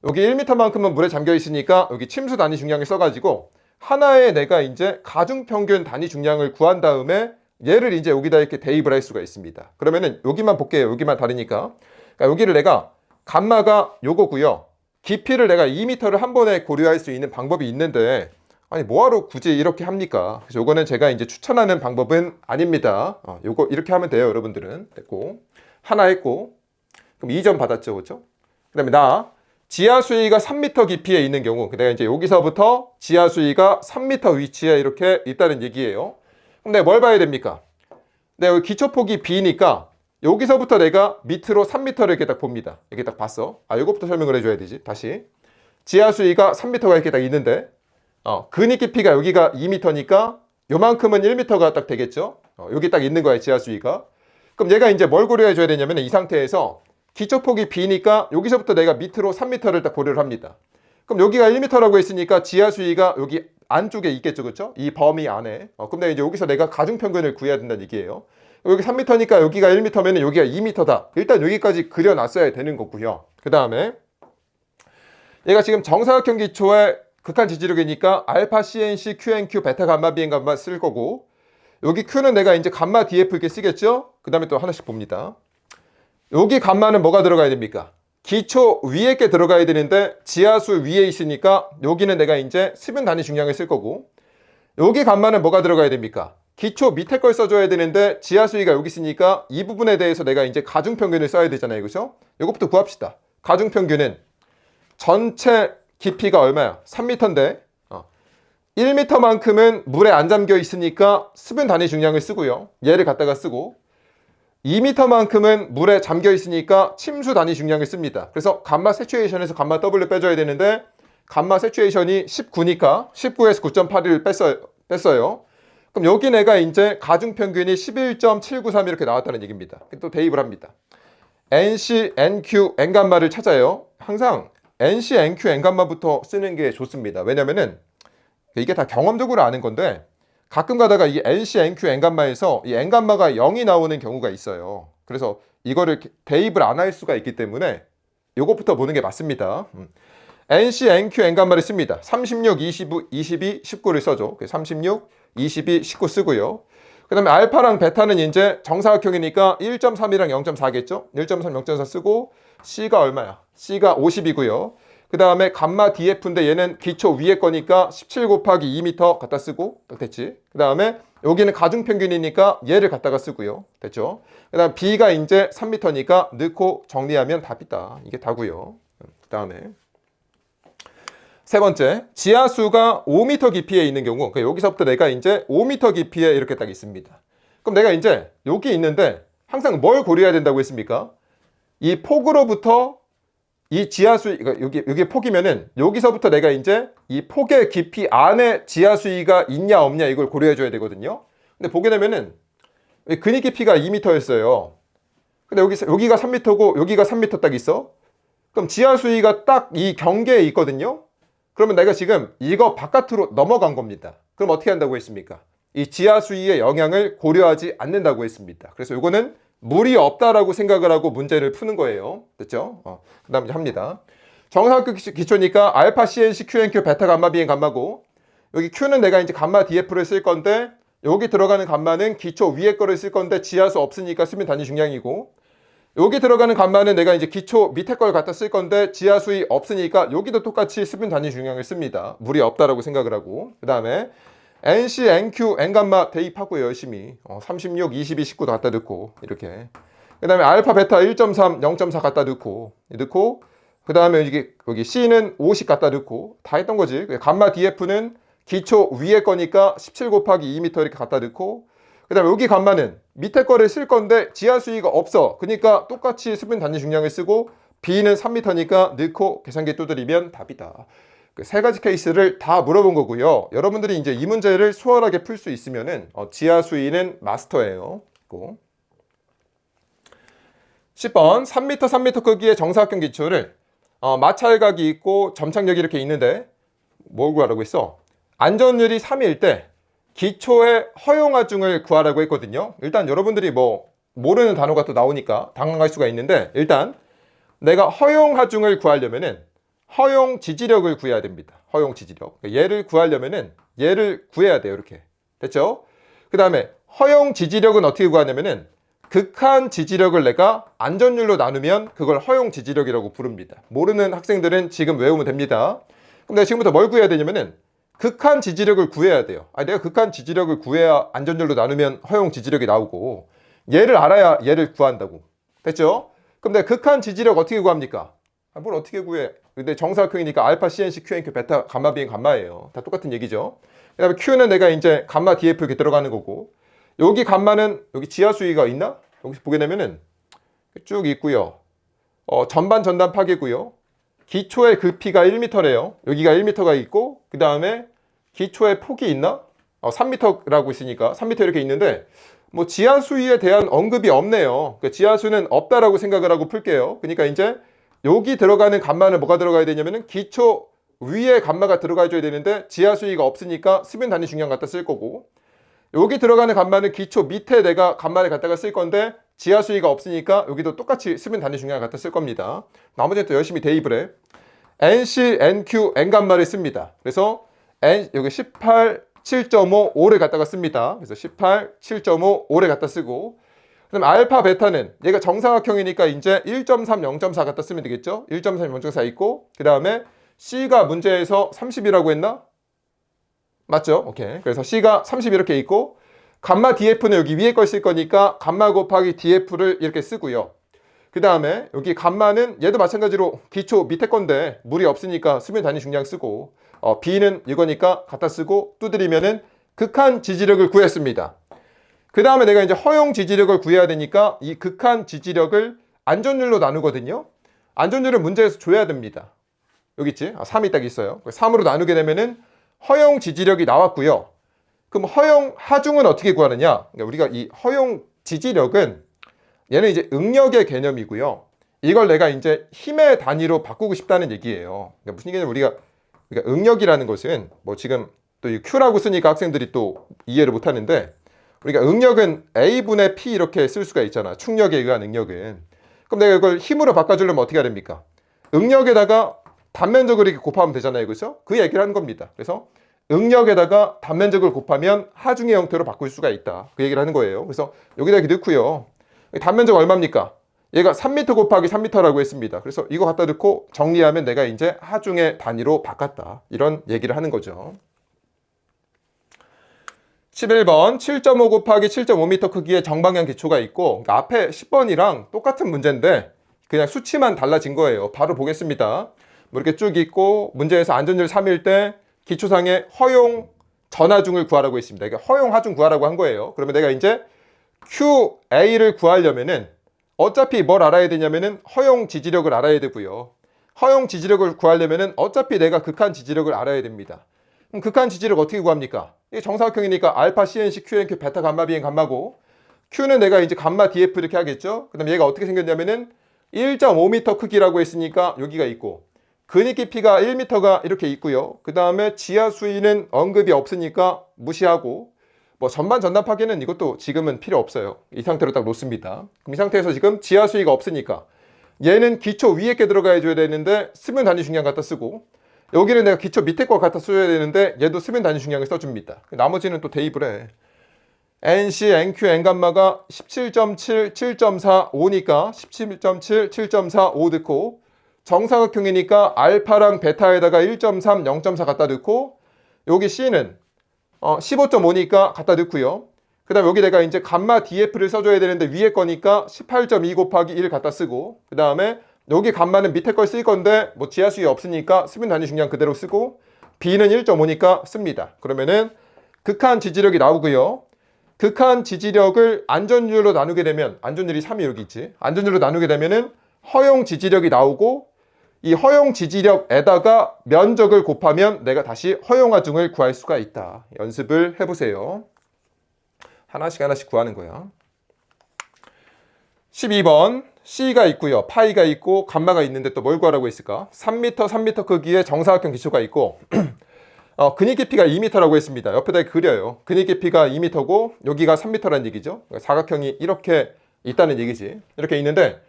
여기 1m만큼은 물에 잠겨 있으니까 여기 침수 단위 중량을 써가지고 하나에 내가 이제 가중평균 단위 중량을 구한 다음에 얘를 이제 여기다 이렇게 대입을 할 수가 있습니다. 그러면은 여기만 볼게요. 여기만 다르니까. 그러니까 여기를 내가 감마가 요거고요. 깊이를 내가 2m를 한 번에 고려할 수 있는 방법이 있는데 아니 뭐하러 굳이 이렇게 합니까? 그래서 요거는 제가 이제 추천하는 방법은 아닙니다. 요거 이렇게 하면 돼요. 여러분들은. 됐고. 하나 했고. 그럼 2점 받았죠. 그렇죠? 그다음에 지하 수위가 3m 깊이에 있는 경우 내가 이제 여기서부터 지하 수위가 3m 위치에 이렇게 있다는 얘기예요. 그럼 내가 뭘 봐야 됩니까? 내가 여기 기초폭이 B니까 여기서부터 내가 밑으로 3m를 이렇게 딱 봅니다. 이렇게 딱 봤어. 이것부터 설명을 해줘야 되지. 다시. 지하 수위가 3m가 이렇게 딱 있는데 근입 깊이가 여기가 2m니까 요만큼은 1m가 딱 되겠죠. 여기 딱 있는 거야. 지하 수위가. 그럼 얘가 이제 뭘 고려해 줘야 되냐면 이 상태에서 기초폭이 B니까 여기서부터 내가 밑으로 3m를 딱 고려를 합니다. 그럼 여기가 1m라고 했으니까 지하 수위가 여기 안쪽에 있겠죠. 그렇죠? 이 범위 안에. 그럼 내가 이제 여기서 내가 가중평균을 구해야 된다는 얘기예요. 여기 3m니까 여기가 1m면 여기가 2m다. 일단 여기까지 그려놨어야 되는 거고요. 그 다음에 얘가 지금 정사각형 기초의 극한 지지력이니까 알파 CNC QNQ 베타 감마 BN 감마 쓸 거고 여기 Q는 내가 이제 감마 DF 이렇게 쓰겠죠? 그 다음에 또 하나씩 봅니다. 여기 감마는 뭐가 들어가야 됩니까? 기초 위에 게 들어가야 되는데 지하수 위에 있으니까 여기는 내가 이제 수분 단위 중량을 쓸 거고 여기 감마는 뭐가 들어가야 됩니까? 기초 밑에 걸 써줘야 되는데 지하수위가 여기 있으니까 이 부분에 대해서 내가 이제 가중평균을 써야 되잖아요. 그죠? 이것부터 구합시다. 가중평균은 전체 깊이가 얼마야? 3m인데 1m만큼은 물에 안 잠겨 있으니까 수분 단위 중량을 쓰고요. 얘를 갖다가 쓰고 2m만큼은 물에 잠겨 있으니까 침수 단위 중량을 씁니다. 그래서 감마 세추에이션에서 감마 W 빼줘야 되는데 감마 세추에이션이 19니까 19에서 9.81을 뺐어요. 그럼 여기 내가 이제 가중평균이 11.793 이렇게 나왔다는 얘기입니다. 또 대입을 합니다. NC, NQ, N감마를 찾아요. 항상 NC, NQ, N감마부터 쓰는 게 좋습니다. 왜냐면은 이게 다 경험적으로 아는 건데 가끔 가다가 이 NC, NQ, N감마에서 이 N감마가 0이 나오는 경우가 있어요. 그래서 이거를 대입을 안 할 수가 있기 때문에 요것부터 보는 게 맞습니다. NC, NQ, N간말을 씁니다. 36, 25, 22, 19를 써줘. 36, 22, 19 쓰고요. 그 다음에 알파랑 베타는 이제 정사각형이니까 1.3이랑 0.4겠죠? 1.3, 0.4 쓰고 C가 얼마야? C가 50이고요. 그 다음에 감마 DF인데 얘는 기초 위에 거니까 17 곱하기 2m 갖다 쓰고 됐지? 그 다음에 여기는 가중평균이니까 얘를 갖다가 쓰고요. 됐죠? 그 다음 B가 이제 3m니까 넣고 정리하면 답이다. 이게 다고요. 그 다음에 세 번째, 지하수가 5m 깊이에 있는 경우, 그러니까 여기서부터 내가 이제 5m 깊이에 이렇게 딱 있습니다. 그럼 내가 이제 여기 있는데 항상 뭘 고려해야 된다고 했습니까? 이 폭으로부터 이 지하수위, 그러니까 여기 폭이면은 여기서부터 내가 이제 이 폭의 깊이 안에 지하수위가 있냐 없냐 이걸 고려해 줘야 되거든요. 근데 보게 되면은 근입 깊이가 2m였어요. 근데 여기가 3m고 여기가 3m 딱 있어. 그럼 지하수위가 딱 이 경계에 있거든요. 그러면 내가 지금 이거 바깥으로 넘어간 겁니다. 그럼 어떻게 한다고 했습니까? 이 지하수위의 영향을 고려하지 않는다고 했습니다. 그래서 이거는 물이 없다라고 생각을 하고 문제를 푸는 거예요. 됐죠? 그 다음에 합니다. 정사각형 기초니까 알파, CNC, QNQ, 베타, 감마, BN, 감마고 여기 Q는 내가 이제 감마 DF를 쓸 건데 여기 들어가는 감마는 기초 위에 거를 쓸 건데 지하수 없으니까 쓰면 단위 중량이고 여기 들어가는 감마는 내가 이제 기초 밑에 걸 갖다 쓸 건데 지하수위 없으니까 여기도 똑같이 수분 단위 중량을 씁니다. 물이 없다라고 생각을 하고 그 다음에 NC, NQ, N감마 대입하고요. 열심히 36, 22, 19도 갖다 넣고 이렇게 그 다음에 알파, 베타 1.3, 0.4 갖다 넣고 그 다음에 이게 여기 C는 50 갖다 넣고 다 했던 거지. 감마 DF는 기초 위에 거니까 17 곱하기 2m 이렇게 갖다 넣고 그 다음에 여기 감마는 밑에 거를 쓸 건데 지하수위가 없어. 그러니까 똑같이 수분 단위 중량을 쓰고 B는 3m니까 넣고 계산기 두드리면 답이다. 세 가지 케이스를 다 물어본 거고요. 여러분들이 이제 이 문제를 수월하게 풀 수 있으면은 지하수위는 마스터예요. 10번 3m, 3m 크기의 정사각형 기초를 마찰각이 있고 점착력이 이렇게 있는데 뭘 구하라고 했어? 안전율이 3일 때 기초의 허용하중을 구하라고 했거든요. 일단 여러분들이 뭐 모르는 단어가 또 나오니까 당황할 수가 있는데 일단 내가 허용하중을 구하려면은 허용 지지력을 구해야 됩니다. 허용 지지력. 얘를 구하려면은 얘를 구해야 돼요. 이렇게. 됐죠? 그 다음에 허용 지지력은 어떻게 구하냐면은 극한 지지력을 내가 안전율로 나누면 그걸 허용 지지력이라고 부릅니다. 모르는 학생들은 지금 외우면 됩니다. 그럼 내가 지금부터 뭘 구해야 되냐면은 극한 지지력을 구해야 돼요. 내가 극한 지지력을 구해야 안전율로 나누면 허용 지지력이 나오고 얘를 알아야 얘를 구한다고. 됐죠? 그럼 내가 극한 지지력 어떻게 구합니까? 뭘 어떻게 구해? 근데 정사각형이니까 알파, CNC, QNQ, 베타, 감마, BN, 감마예요. 다 똑같은 얘기죠. 그 다음에 Q는 내가 이제 감마, DF 이렇게 들어가는 거고 여기 감마는 여기 지하수위가 있나? 여기 보게 되면은 쭉 있고요. 전반 전단 파괴고요. 기초의 깊이가 1m래요. 여기가 1m가 있고 그 다음에 기초의 폭이 있나? 3m라고 있으니까 3m 이렇게 있는데 뭐 지하수위에 대한 언급이 없네요. 그러니까 지하수는 없다라고 생각을 하고 풀게요. 그러니까 이제 여기 들어가는 감마는 뭐가 들어가야 되냐면은 기초 위에 감마가 들어가 줘야 되는데 지하수위가 없으니까 수분 단위 중량 갖다 쓸 거고 여기 들어가는 감마는 기초 밑에 내가 감마를 갖다가 쓸 건데 지하수위가 없으니까 여기도 똑같이 수분 단위 중량 갖다 쓸 겁니다. 나머지는 또 열심히 대입을 해. NC, NQ, N감마를 씁니다. 그래서 여기 18, 7.5, 5를 갖다가 씁니다. 그래서 18, 7.5, 5를 갖다 쓰고 그다음 알파, 베타는 얘가 정사각형이니까 이제 1.3, 0.4 갖다 쓰면 되겠죠? 1.3, 0.4 있고 그 다음에 C가 문제에서 30이라고 했나? 맞죠? 오케이. 그래서 C가 30 이렇게 있고 감마 DF는 여기 위에 걸 쓸 거니까 감마 곱하기 DF를 이렇게 쓰고요. 그 다음에 여기 감마는 얘도 마찬가지로 기초 밑에 건데 물이 없으니까 수면 단위 중량 쓰고 B는 이거니까 갖다 쓰고 두드리면은 극한 지지력을 구했습니다. 그 다음에 내가 이제 허용 지지력을 구해야 되니까 이 극한 지지력을 안전율로 나누거든요. 안전율을 문제에서 줘야 됩니다. 여기 있지? 3이 딱 있어요. 3으로 나누게 되면은 허용 지지력이 나왔고요. 그럼 허용 하중은 어떻게 구하느냐? 그러니까 우리가 이 허용 지지력은 얘는 이제 응력의 개념이고요. 이걸 내가 이제 힘의 단위로 바꾸고 싶다는 얘기예요. 그러니까 무슨 얘기냐면 우리가 응력이라는 것은 뭐 지금 또 이 Q라고 쓰니까 학생들이 또 이해를 못 하는데 우리가 응력은 A분의 P 이렇게 쓸 수가 있잖아. 충력에 의한 응력은. 그럼 내가 이걸 힘으로 바꿔주려면 어떻게 해야 됩니까? 응력에다가 단면적을 이렇게 곱하면 되잖아요. 그렇죠? 그 얘기를 하는 겁니다. 그래서 응력에다가 단면적을 곱하면 하중의 형태로 바꿀 수가 있다. 그 얘기를 하는 거예요. 그래서 여기다 이렇게 넣고요. 단면적 얼마입니까? 얘가 3m 곱하기 3m라고 했습니다. 그래서 이거 갖다 넣고 정리하면 내가 이제 하중의 단위로 바꿨다. 이런 얘기를 하는 거죠. 11번 7.5 곱하기 7.5m 크기의 정방향 기초가 있고, 그러니까 앞에 10번이랑 똑같은 문제인데 그냥 수치만 달라진 거예요. 바로 보겠습니다. 뭐 이렇게 쭉 있고 문제에서 안전율 3일 때 기초상의 허용 전하중을 구하라고 했습니다. 그러니까 허용 하중 구하라고 한 거예요. 그러면 내가 이제 QA를 구하려면은 어차피 뭘 알아야 되냐면은 허용 지지력을 알아야 되고요. 허용 지지력을 구하려면은 어차피 내가 극한 지지력을 알아야 됩니다. 그럼 극한 지지력 어떻게 구합니까? 이게 정사각형이니까 알파, CNC, QNQ, 베타, 감마, 비행, 감마고, Q는 내가 이제 감마, DF 이렇게 하겠죠? 그 다음에 얘가 어떻게 생겼냐면은 1.5m 크기라고 했으니까 여기가 있고, 근입 깊이가 1m가 이렇게 있고요. 그 다음에 지하 수위는 언급이 없으니까 무시하고, 뭐 전반 전담 파괴는 이것도 지금은 필요 없어요. 이 상태로 딱 놓습니다. 그럼 이 상태에서 지금 지하 수위가 없으니까 얘는 기초 위에 게 들어가 줘야 되는데 수면 단위 중량 갖다 쓰고, 여기는 내가 기초 밑에 거 갖다 써야 되는데 얘도 수면 단위 중량을 써줍니다. 나머지는 또 대입을 해. NC, NQ, N감마가 17.7, 7.4, 5니까 17.7, 7.4, 5 넣고, 정사각형이니까 알파랑 베타에다가 1.3, 0.4 갖다 넣고, 여기 C는 15.5니까 갖다 넣고요. 그 다음에 여기 내가 이제 감마 DF를 써줘야 되는데 위에 거니까 18.2 곱하기 1 갖다 쓰고, 그 다음에 여기 감마는 밑에 걸 쓸 건데 뭐 지하수위 없으니까 수면 단위 중량 그대로 쓰고, B는 1.5니까 씁니다. 그러면은 극한 지지력이 나오고요. 극한 지지력을 안전율로 나누게 되면, 안전율이 3이 여기 있지, 안전율로 나누게 되면은 허용 지지력이 나오고, 이 허용 지지력에다가 면적을 곱하면 내가 다시 허용하중을 구할 수가 있다. 연습을 해보세요. 하나씩 하나씩 구하는 거야. 12번 C가 있고요. 파이가 있고 감마가 있는데 또 뭘 구하라고 했을까? 3m, 3m 크기의 정사각형 기초가 있고 근입 깊이가 2m라고 했습니다. 옆에다 그려요. 근입 깊이가 2m고 여기가 3m라는 얘기죠. 사각형이 이렇게 있다는 얘기지. 이렇게 있는데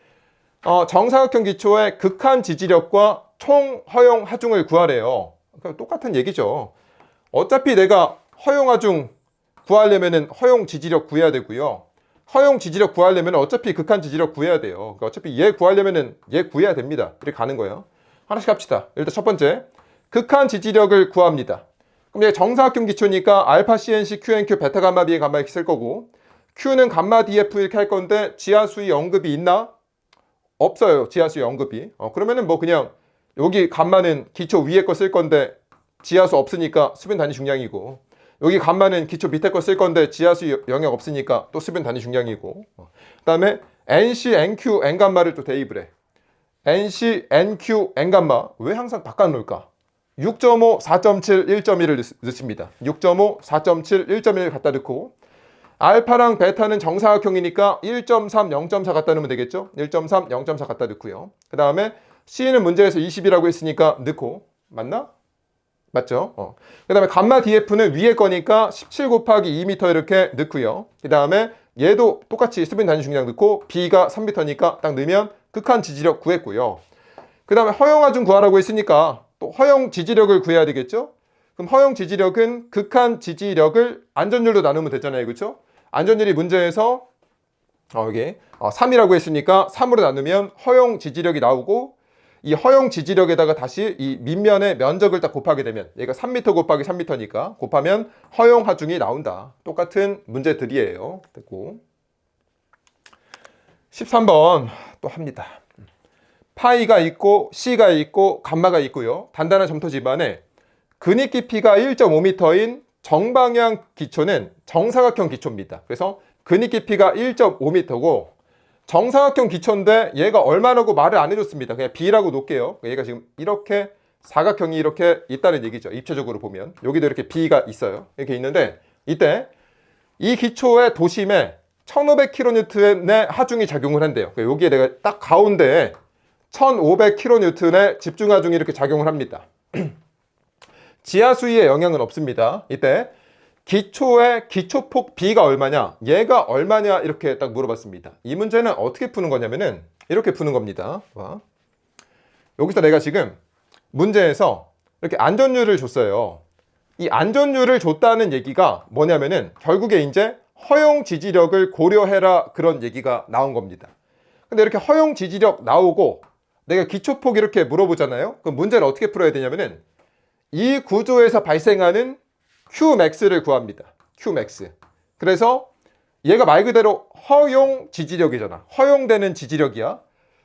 정사각형 기초의 극한 지지력과 총 허용 하중을 구하래요. 그러니까 똑같은 얘기죠. 어차피 내가 허용 하중 구하려면은 허용 지지력 구해야 되고요. 허용 지지력 구하려면 어차피 극한 지지력 구해야 돼요. 그러니까 어차피 얘 구하려면은 얘 구해야 됩니다. 이렇게 가는 거예요. 하나씩 합시다. 일단 첫 번째, 극한 지지력을 구합니다. 그럼 얘 정사각형 기초니까 알파, CNC, QNQ, 베타, 감마, 비행, 감마 이렇게 쓸 거고, Q는 감마, DF 이렇게 할 건데 지하 수위 언급이 있나? 없어요. 지하수의 언급이. 그러면은 뭐 그냥 여기 감마는 기초 위에 거 쓸 건데 지하수 없으니까 수변 단위 중량이고, 여기 감마는 기초 밑에 거 쓸 건데 지하수 영역 없으니까 또 수변 단위 중량이고, 그 다음에 NC, NQ, N감마를 또 대입을 해. NC, NQ, N감마 왜 항상 바꿔 놓을까? 6.5, 4.7, 1.1을 넣습니다. 6.5, 4.7, 1.1을 갖다 넣고, 알파랑 베타는 정사각형이니까 1.3, 0.4 갖다 넣으면 되겠죠? 1.3, 0.4 갖다 넣고요. 그 다음에 C는 문제에서 20이라고 했으니까 넣고, 맞나? 맞죠? 그 다음에 감마 DF는 위에 거니까 17 곱하기 2m 이렇게 넣고요. 그 다음에 얘도 똑같이 수변 단위 중량 넣고, B가 3m니까 딱 넣으면 극한 지지력 구했고요. 그 다음에 허용하중 구하라고 했으니까 또 허용 지지력을 구해야 되겠죠? 그럼 허용 지지력은 극한 지지력을 안전율로 나누면 되잖아요. 그렇죠? 안전율이 문제에서 여기 3이라고 했으니까 3으로 나누면 허용 지지력이 나오고, 이 허용 지지력에다가 다시 이 밑면의 면적을 딱 곱하게 되면 얘가 3m 곱하기 3m니까 곱하면 허용 하중이 나온다. 똑같은 문제들이에요. 됐고, 13번 또 합니다. 파이가 있고 C가 있고 감마가 있고요. 단단한 점토 집안에 근입 깊이가 1.5m인 정방향 기초는 정사각형 기초입니다. 그래서 근입 깊이가 1.5m고 정사각형 기초인데 얘가 얼마라고 말을 안 해줬습니다. 그냥 B라고 놓을게요. 얘가 지금 이렇게 사각형이 이렇게 있다는 얘기죠. 입체적으로 보면 여기도 이렇게 B가 있어요. 이렇게 있는데 이때 이 기초의 도심에 1500kN의 하중이 작용을 한대요. 여기에 내가 딱 가운데에 1500kN의 집중 하중이 이렇게 작용을 합니다. 지하 수위에 영향은 없습니다. 이때 기초의 기초폭 B가 얼마냐, 얘가 얼마냐 이렇게 딱 물어봤습니다. 이 문제는 어떻게 푸는 거냐면은 이렇게 푸는 겁니다. 봐. 여기서 내가 지금 문제에서 이렇게 안전율을 줬어요. 이 안전율을 줬다는 얘기가 뭐냐면은 결국에 이제 허용 지지력을 고려해라 그런 얘기가 나온 겁니다. 근데 이렇게 허용 지지력 나오고 내가 기초폭 이렇게 물어보잖아요. 그럼 문제를 어떻게 풀어야 되냐면은 이 구조에서 발생하는 Qmax를 구합니다. Qmax. 그래서 얘가 말 그대로 허용 지지력이잖아. 허용되는 지지력이야.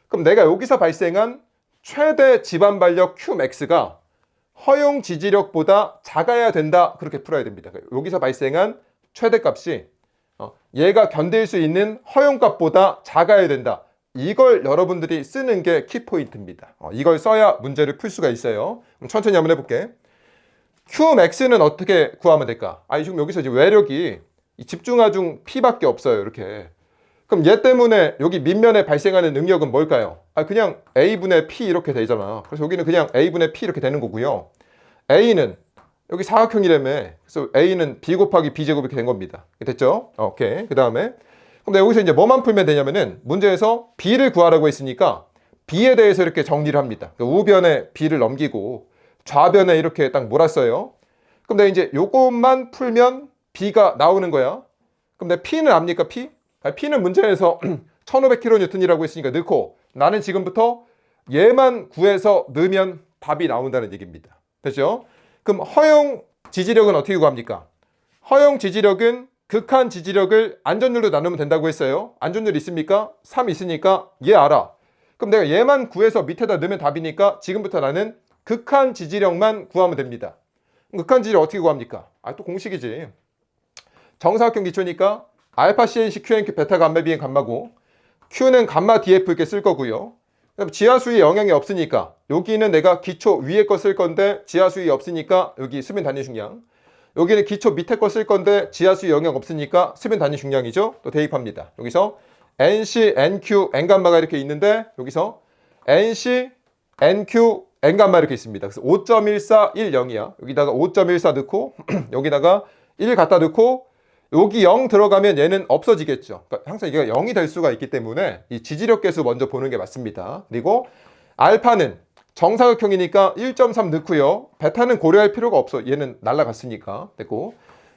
그럼 내가 여기서 발생한 최대 지반 발력 Qmax가 허용 지지력보다 작아야 된다. 그렇게 풀어야 됩니다. 여기서 발생한 최대값이 얘가 견딜 수 있는 허용값보다 작아야 된다. 이걸 여러분들이 쓰는 게 키포인트입니다. 이걸 써야 문제를 풀 수가 있어요. 그럼 천천히 한번 해볼게. Qmax는 어떻게 구하면 될까? 지금 여기서 이제 외력이 집중하중 P밖에 없어요. 이렇게. 그럼 얘 때문에 여기 밑면에 발생하는 능력은 뭘까요? 그냥 A분의 P 이렇게 되잖아. 그래서 여기는 그냥 A분의 P 이렇게 되는 거고요. A는 여기 사각형이라며. 그래서 A는 B 곱하기 B제곱 이렇게 된 겁니다. 됐죠? 오케이. 그 다음에 그럼 여기서 이제 뭐만 풀면 되냐면은 문제에서 B를 구하라고 했으니까 B에 대해서 이렇게 정리를 합니다. 우변에 B를 넘기고 좌변에 이렇게 딱 몰았어요. 그럼 내가 이제 요것만 풀면 B가 나오는 거야. 그럼 내 P는 압니까? P는 문제에서 1500kN이라고 했으니까 넣고 나는 지금부터 얘만 구해서 넣으면 답이 나온다는 얘기입니다. 됐죠? 그럼 허용 지지력은 어떻게 구합니까? 허용 지지력은 극한 지지력을 안전율로 나누면 된다고 했어요. 안전율 있습니까? 3 있으니까 얘 알아. 그럼 내가 얘만 구해서 밑에다 넣으면 답이니까 지금부터 나는 극한 지지력만 구하면 됩니다. 극한 지지력 어떻게 구합니까? 또 공식이지. 정사각형 기초니까 알파 CNC QNQ 베타 감마 비행 감마고 Q는 감마 DF 이렇게 쓸 거고요. 그럼 지하수위 영향이 없으니까 여기는 내가 기초 위에 거 쓸 건데 지하수위 없으니까 여기 수면 단위 중량. 여기는 기초 밑에 거 쓸 건데 지하수위 영향 없으니까 수면 단위 중량이죠. 또 대입합니다. 여기서 NC, NQ, N감마가 이렇게 있는데 여기서 NC, NQ, N감마 이렇게 있습니다. 그래서 5.1410이야. 여기다가 5.14 넣고 여기다가 1 갖다 넣고 여기 0 들어가면 얘는 없어지겠죠. 그러니까 항상 이게 0이 될 수가 있기 때문에 이 지지력 계수 먼저 보는 게 맞습니다. 그리고 알파는 정사각형이니까 1.3 넣고요. 베타는 고려할 필요가 없어. 얘는 날라갔으니까. 됐고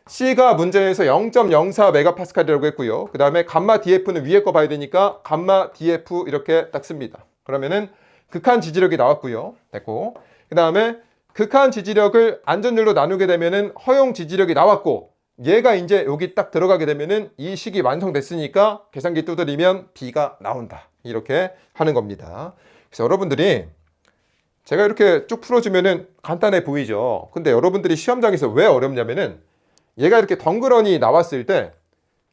C가 문제에서 0.04메가파스칼이라고 했고요. 그 다음에 감마 DF는 위에 거 봐야 되니까 감마 DF 이렇게 딱 씁니다. 그러면은 극한 지지력이 나왔고요. 됐고 그 다음에 극한 지지력을 안전율로 나누게 되면은 허용 지지력이 나왔고 얘가 이제 여기 딱 들어가게 되면은 이 식이 완성됐으니까 계산기 두드리면 B가 나온다. 이렇게 하는 겁니다. 그래서 여러분들이 제가 이렇게 쭉 풀어주면은 간단해 보이죠. 근데 여러분들이 시험장에서 왜 어렵냐면은 얘가 이렇게 덩그러니 나왔을 때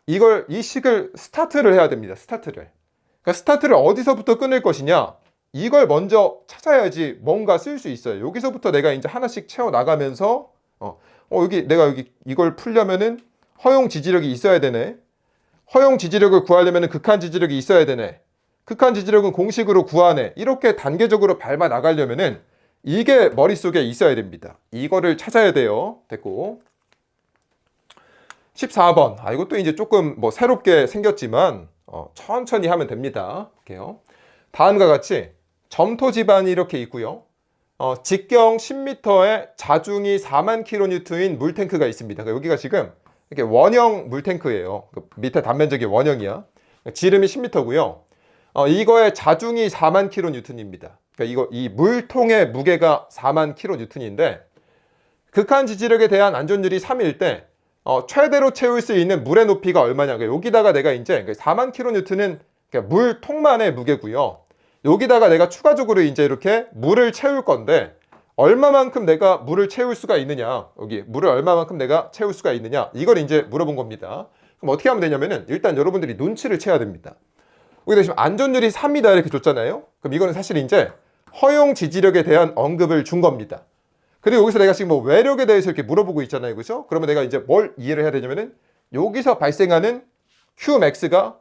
이 식을 스타트를 해야 됩니다. 스타트를. 그러니까 스타트를 어디서부터 끊을 것이냐? 이걸 먼저 찾아야지 뭔가 쓸 수 있어요. 여기서부터 내가 이제 하나씩 채워 나가면서 내가 이걸 풀려면은 허용 지지력이 있어야 되네. 허용 지지력을 구하려면은 극한 지지력이 있어야 되네. 극한 지지력은 공식으로 구하네. 이렇게 단계적으로 밟아 나가려면은 이게 머릿속에 있어야 됩니다. 이거를 찾아야 돼요. 됐고 14번. 이것도 이제 조금 새롭게 생겼지만 천천히 하면 됩니다. 볼게요. 다음과 같이 점토 지반이 이렇게 있고요. 직경 10m에 자중이 4만 kN인 물탱크가 있습니다. 여기가 지금 이렇게 원형 물탱크예요. 밑에 단면적이 원형이야. 지름이 10m고요. 이거의 자중이 4만 kN입니다. 그러니까 이 물통의 무게가 4만 kN인데 극한 지지력에 대한 안전율이 3일 때 최대로 채울 수 있는 물의 높이가 얼마냐. 여기다가 내가 이제 4만 kN은 물통만의 무게고요. 여기다가 내가 추가적으로 이제 이렇게 물을 채울 건데 얼마만큼 내가 물을 채울 수가 있느냐. 여기 물을 얼마만큼 내가 채울 수가 있느냐. 이걸 이제 물어본 겁니다. 그럼 어떻게 하면 되냐면은 일단 여러분들이 눈치를 채야 됩니다. 여기다 지금 안전율이 3이다 이렇게 줬잖아요. 그럼 이거는 사실 이제 허용 지지력에 대한 언급을 준 겁니다. 그리고 여기서 내가 지금 외력에 대해서 이렇게 물어보고 있잖아요. 그죠? 그러면 내가 이제 뭘 이해를 해야 되냐면은 여기서 발생하는 Qmax가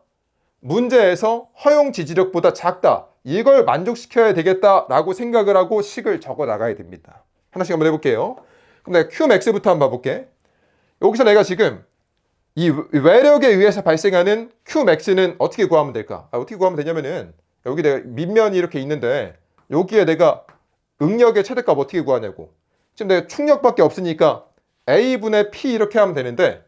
문제에서 허용 지지력보다 작다. 이걸 만족시켜야 되겠다라고 생각을 하고 식을 적어 나가야 됩니다. 하나씩 한번 해볼게요. 그럼 내가 Qmax부터 한번 봐볼게. 여기서 내가 지금 이 외력에 의해서 발생하는 Qmax는 어떻게 구하면 될까? 어떻게 구하면 되냐면은 여기 내가 밑면이 이렇게 있는데 여기에 내가 응력의 최대값 어떻게 구하냐고. 지금 내가 충력밖에 없으니까 A분의 P 이렇게 하면 되는데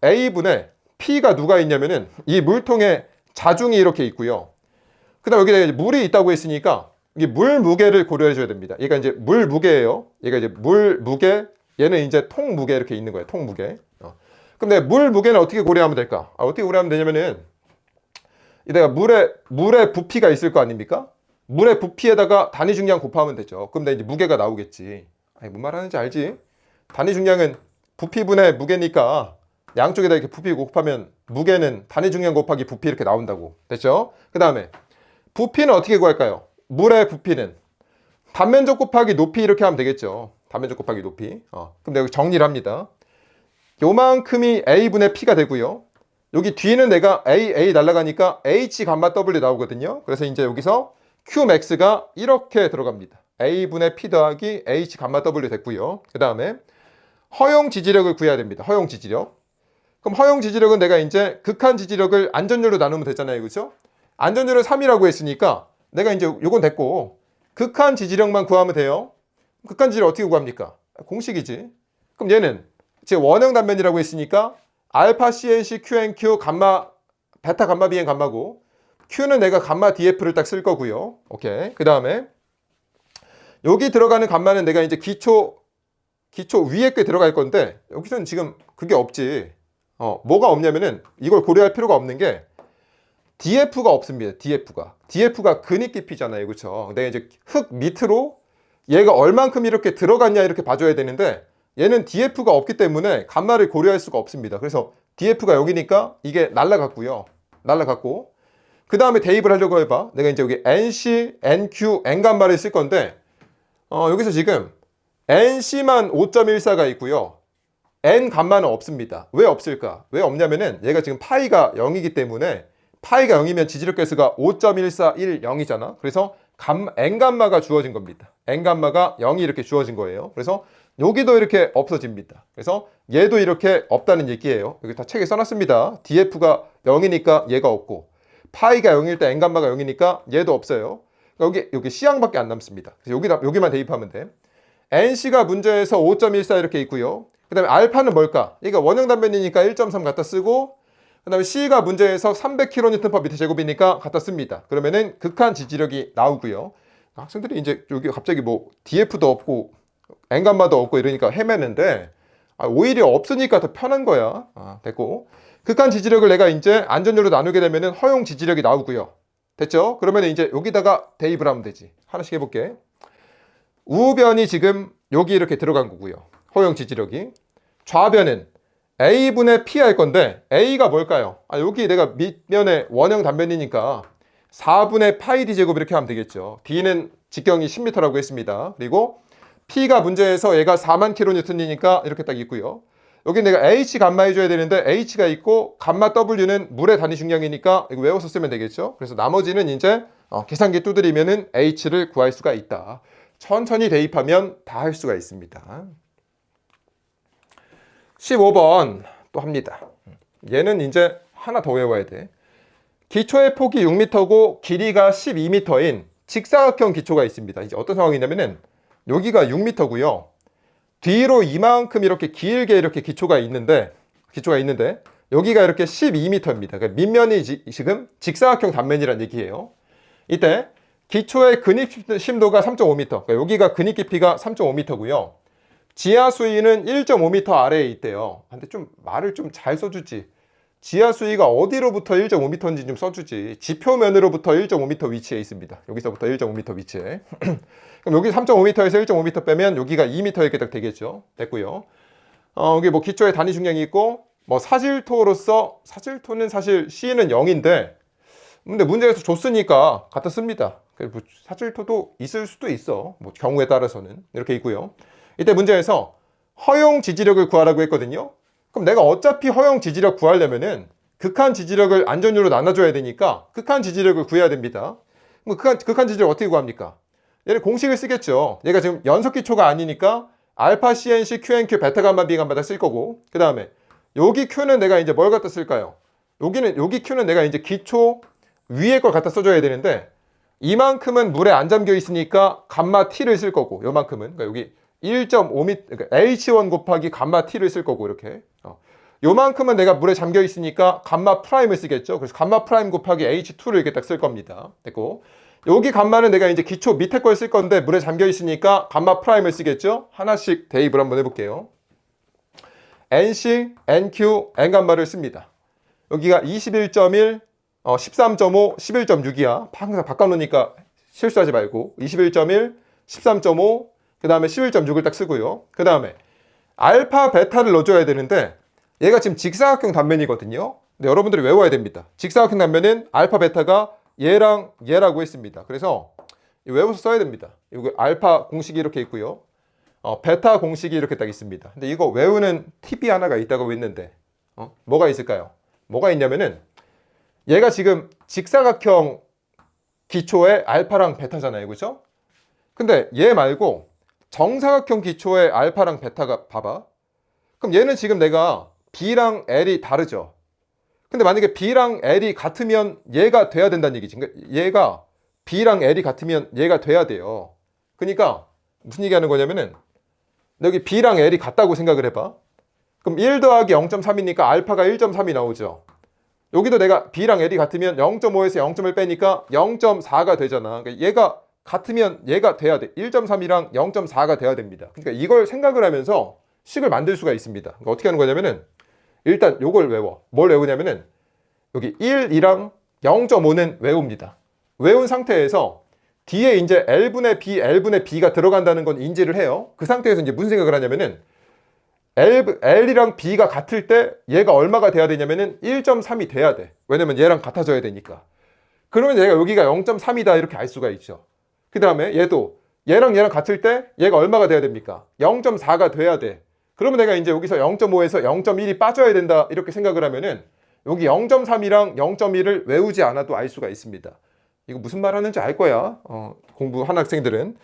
A분의 P가 누가 있냐면은 이 물통에 자중이 이렇게 있고요. 그 다음 여기에 물이 있다고 했으니까 이게 물 무게를 고려해 줘야 됩니다. 얘가 이제 물 무게예요. 얘가 이제 물 무게, 얘는 이제 통 무게 이렇게 있는 거예요. 통 무게. 그럼 내가 물 무게는 어떻게 고려하면 될까? 어떻게 고려하면 되냐면은 내가 물의 부피가 있을 거 아닙니까? 물의 부피에다가 단위 중량 곱하면 되죠. 그럼 내가 이제 무게가 나오겠지. 아니, 뭔 말하는지 알지? 단위 중량은 부피분의 무게니까 양쪽에다 이렇게 부피 곱하면 무게는 단위 중량 곱하기 부피 이렇게 나온다고. 됐죠? 그 다음에 부피는 어떻게 구할까요? 물의 부피는 단면적 곱하기 높이 이렇게 하면 되겠죠. 단면적 곱하기 높이. 그럼 내가 정리를 합니다. 요만큼이 A분의 P가 되고요. 여기 뒤는 내가 A 날라가니까 H 감마 W 나오거든요. 그래서 이제 여기서 Qmax가 이렇게 들어갑니다. A분의 P 더하기 H 감마 W 됐고요. 그 다음에 허용 지지력을 구해야 됩니다. 허용 지지력. 그럼 허용 지지력은 내가 이제 극한 지지력을 안전율로 나누면 되잖아요. 그렇죠? 안전율은 3이라고 했으니까 내가 이제 요건 됐고 극한 지지력만 구하면 돼요. 극한 지지력 어떻게 구합니까? 공식이지. 그럼 얘는 제 원형 단면이라고 했으니까 알파 CNC QNQ 감마 베타 감마 비행 감마고 Q는 내가 감마 DF를 딱 쓸 거고요. 오케이. 그 다음에 여기 들어가는 감마는 내가 이제 기초 위에 게 들어갈 건데 여기서는 지금 그게 없지. 뭐가 없냐면은 이걸 고려할 필요가 없는 게 DF가 없습니다. DF가 근입 깊이잖아요. 그렇죠? 내가 이제 흙 밑으로 얘가 얼만큼 이렇게 들어갔냐 이렇게 봐줘야 되는데 얘는 DF가 없기 때문에 감마를 고려할 수가 없습니다. 그래서 DF가 여기니까 이게 날라갔고요. 날라갔고 그 다음에 대입을 하려고 해봐. 내가 이제 여기 NC, NQ, N감마를 쓸 건데 여기서 지금 NC만 5.14가 있고요. N감마는 없습니다. 왜 없을까? 왜 없냐면은 얘가 지금 파이가 0이기 때문에 파이가 0이면 지지력 개수가 5.1410이잖아. 그래서 N감마가 주어진 겁니다. N감마가 0이 이렇게 주어진 거예요. 그래서 여기도 이렇게 없어집니다. 그래서 얘도 이렇게 없다는 얘기예요. 여기 다 책에 써놨습니다. DF가 0이니까 얘가 없고 파이가 0일 때 N감마가 0이니까 얘도 없어요. 여기 C항밖에 안 남습니다. 그래서 여기만 대입하면 돼. NC가 문제에서 5.14 이렇게 있고요. 그 다음에 알파는 뭘까? 얘가 원형 단면이니까 1.3 갖다 쓰고 그 다음에 C가 문제에서 300kN/m 제곱이니까 갖다 씁니다. 그러면은 극한 지지력이 나오고요. 학생들이 이제 여기 갑자기 뭐 DF도 없고 N감마도 없고 이러니까 헤매는데 오히려 없으니까 더 편한 거야. 됐고 극한 지지력을 내가 이제 안전율로 나누게 되면은 허용 지지력이 나오고요. 됐죠? 그러면 이제 여기다가 대입을 하면 되지. 하나씩 해볼게. 우변이 지금 여기 이렇게 들어간 거고요. 허용 지지력이. 좌변은 A분의 P 할 건데 A가 뭘까요? 여기 내가 밑면에 원형 단면이니까 4분의 파이 D 제곱 이렇게 하면 되겠죠. D는 직경이 10m라고 했습니다. 그리고 P가 문제에서 얘가 4만 kN이니까 이렇게 딱 있고요. 여기 내가 H 감마 해줘야 되는데 H가 있고 감마 W는 물의 단위 중량이니까 이거 외워서 쓰면 되겠죠. 그래서 나머지는 이제 계산기 두드리면은 H를 구할 수가 있다. 천천히 대입하면 다 할 수가 있습니다. 15번 또 합니다. 얘는 이제 하나 더 외워야 돼. 기초의 폭이 6m고 길이가 12m인 직사각형 기초가 있습니다. 이제 어떤 상황이냐면은 여기가 6m고요. 뒤로 이만큼 이렇게 길게 이렇게 기초가 있는데 여기가 이렇게 12m입니다. 그러니까 밑면이 지금 직사각형 단면이란 얘기예요. 이때 기초의 근입 심도가 3.5m. 그러니까 여기가 근입 깊이가 3.5m고요. 지하 수위는 1.5m 아래에 있대요. 근데 좀 말을 좀 잘 써주지. 지하 수위가 어디로부터 1.5m인지 좀 써주지. 지표면으로부터 1.5m 위치에 있습니다. 여기서부터 1.5m 위치에. 그럼 여기 3.5m에서 1.5m 빼면 여기가 2m 이렇게 딱 되겠죠. 됐고요. 여기 뭐 기초의 단위 중량이 있고 뭐 사질토는 사실 C는 0인데 근데 문제에서 줬으니까 갖다 씁니다. 뭐 사질토도 있을 수도 있어. 뭐 경우에 따라서는 이렇게 있고요. 이때 문제에서 허용 지지력을 구하라고 했거든요. 그럼 내가 어차피 허용 지지력 구하려면은 극한 지지력을 안전율로 나눠줘야 되니까 극한 지지력을 구해야 됩니다. 그럼 극한 지지력 어떻게 구합니까? 얘는 공식을 쓰겠죠. 얘가 지금 연속 기초가 아니니까 알파 CNC QNQ 베타 감마 B 감마 다 쓸 거고 그 다음에 여기 Q는 내가 이제 뭘 갖다 쓸까요? 여기 Q는 내가 이제 기초 위에 걸 갖다 써줘야 되는데 이만큼은 물에 안 잠겨 있으니까 감마 T를 쓸 거고, 요만큼은. 그러니까 여기 1.5m, 그러니까 H1 곱하기 감마 T를 쓸 거고, 이렇게. 요만큼은 내가 물에 잠겨 있으니까 감마 프라임을 쓰겠죠. 그래서 감마 프라임 곱하기 H2를 이렇게 딱 쓸 겁니다. 됐고. 여기 감마는 내가 이제 기초 밑에 걸 쓸 건데 물에 잠겨 있으니까 감마 프라임을 쓰겠죠. 하나씩 대입을 한번 해볼게요. NC, NQ, N감마를 씁니다. 여기가 21.1, 13.5, 11.6이야. 항상 바꿔놓으니까 실수하지 말고 21.1, 13.5, 그 다음에 11.6을 딱 쓰고요. 그 다음에 알파, 베타를 넣어줘야 되는데 얘가 지금 직사각형 단면이거든요. 근데 여러분들이 외워야 됩니다. 직사각형 단면은 알파, 베타가 얘랑 얘라고 했습니다. 그래서 외워서 써야 됩니다. 이거 알파 공식이 이렇게 있고요. 베타 공식이 이렇게 딱 있습니다. 근데 이거 외우는 팁이 하나가 있다고 했는데 뭐가 있을까요? 뭐가 있냐면은 얘가 지금 직사각형 기초의 알파랑 베타잖아요. 그죠? 근데 얘 말고 정사각형 기초의 알파랑 베타가 봐봐. 그럼 얘는 지금 내가 B랑 L이 다르죠. 근데 만약에 B랑 L이 같으면 얘가 돼야 된다는 얘기지. 그러니까 얘가 B랑 L이 같으면 얘가 돼야 돼요. 그러니까 무슨 얘기하는 거냐면은 여기 B랑 L이 같다고 생각을 해봐. 그럼 1 더하기 0.3이니까 알파가 1.3이 나오죠. 여기도 내가 B랑 L이 같으면 0.5에서 0.1 빼니까 0.4가 되잖아. 그러니까 얘가 같으면 얘가 돼야 돼. 1.3이랑 0.4가 돼야 됩니다. 그러니까 이걸 생각을 하면서 식을 만들 수가 있습니다. 그러니까 어떻게 하는 거냐면은 일단 요걸 외워. 뭘 외우냐면은 여기 1이랑 0.5는 외웁니다. 외운 상태에서 뒤에 이제 L분의 B, L분의 B가 들어간다는 건 인지를 해요. 그 상태에서 이제 무슨 생각을 하냐면은 L이랑 B가 같을 때 얘가 얼마가 돼야 되냐면은 1.3이 돼야 돼. 왜냐면 얘랑 같아져야 되니까. 그러면 얘가 여기가 0.3이다 이렇게 알 수가 있죠. 그 다음에 얘도 얘랑 같을 때 얘가 얼마가 돼야 됩니까? 0.4가 돼야 돼. 그러면 내가 이제 여기서 0.5에서 0.1이 빠져야 된다 이렇게 생각을 하면은 여기 0.3이랑 0.1을 외우지 않아도 알 수가 있습니다. 이거 무슨 말 하는지 알 거야. 공부하는 학생들은.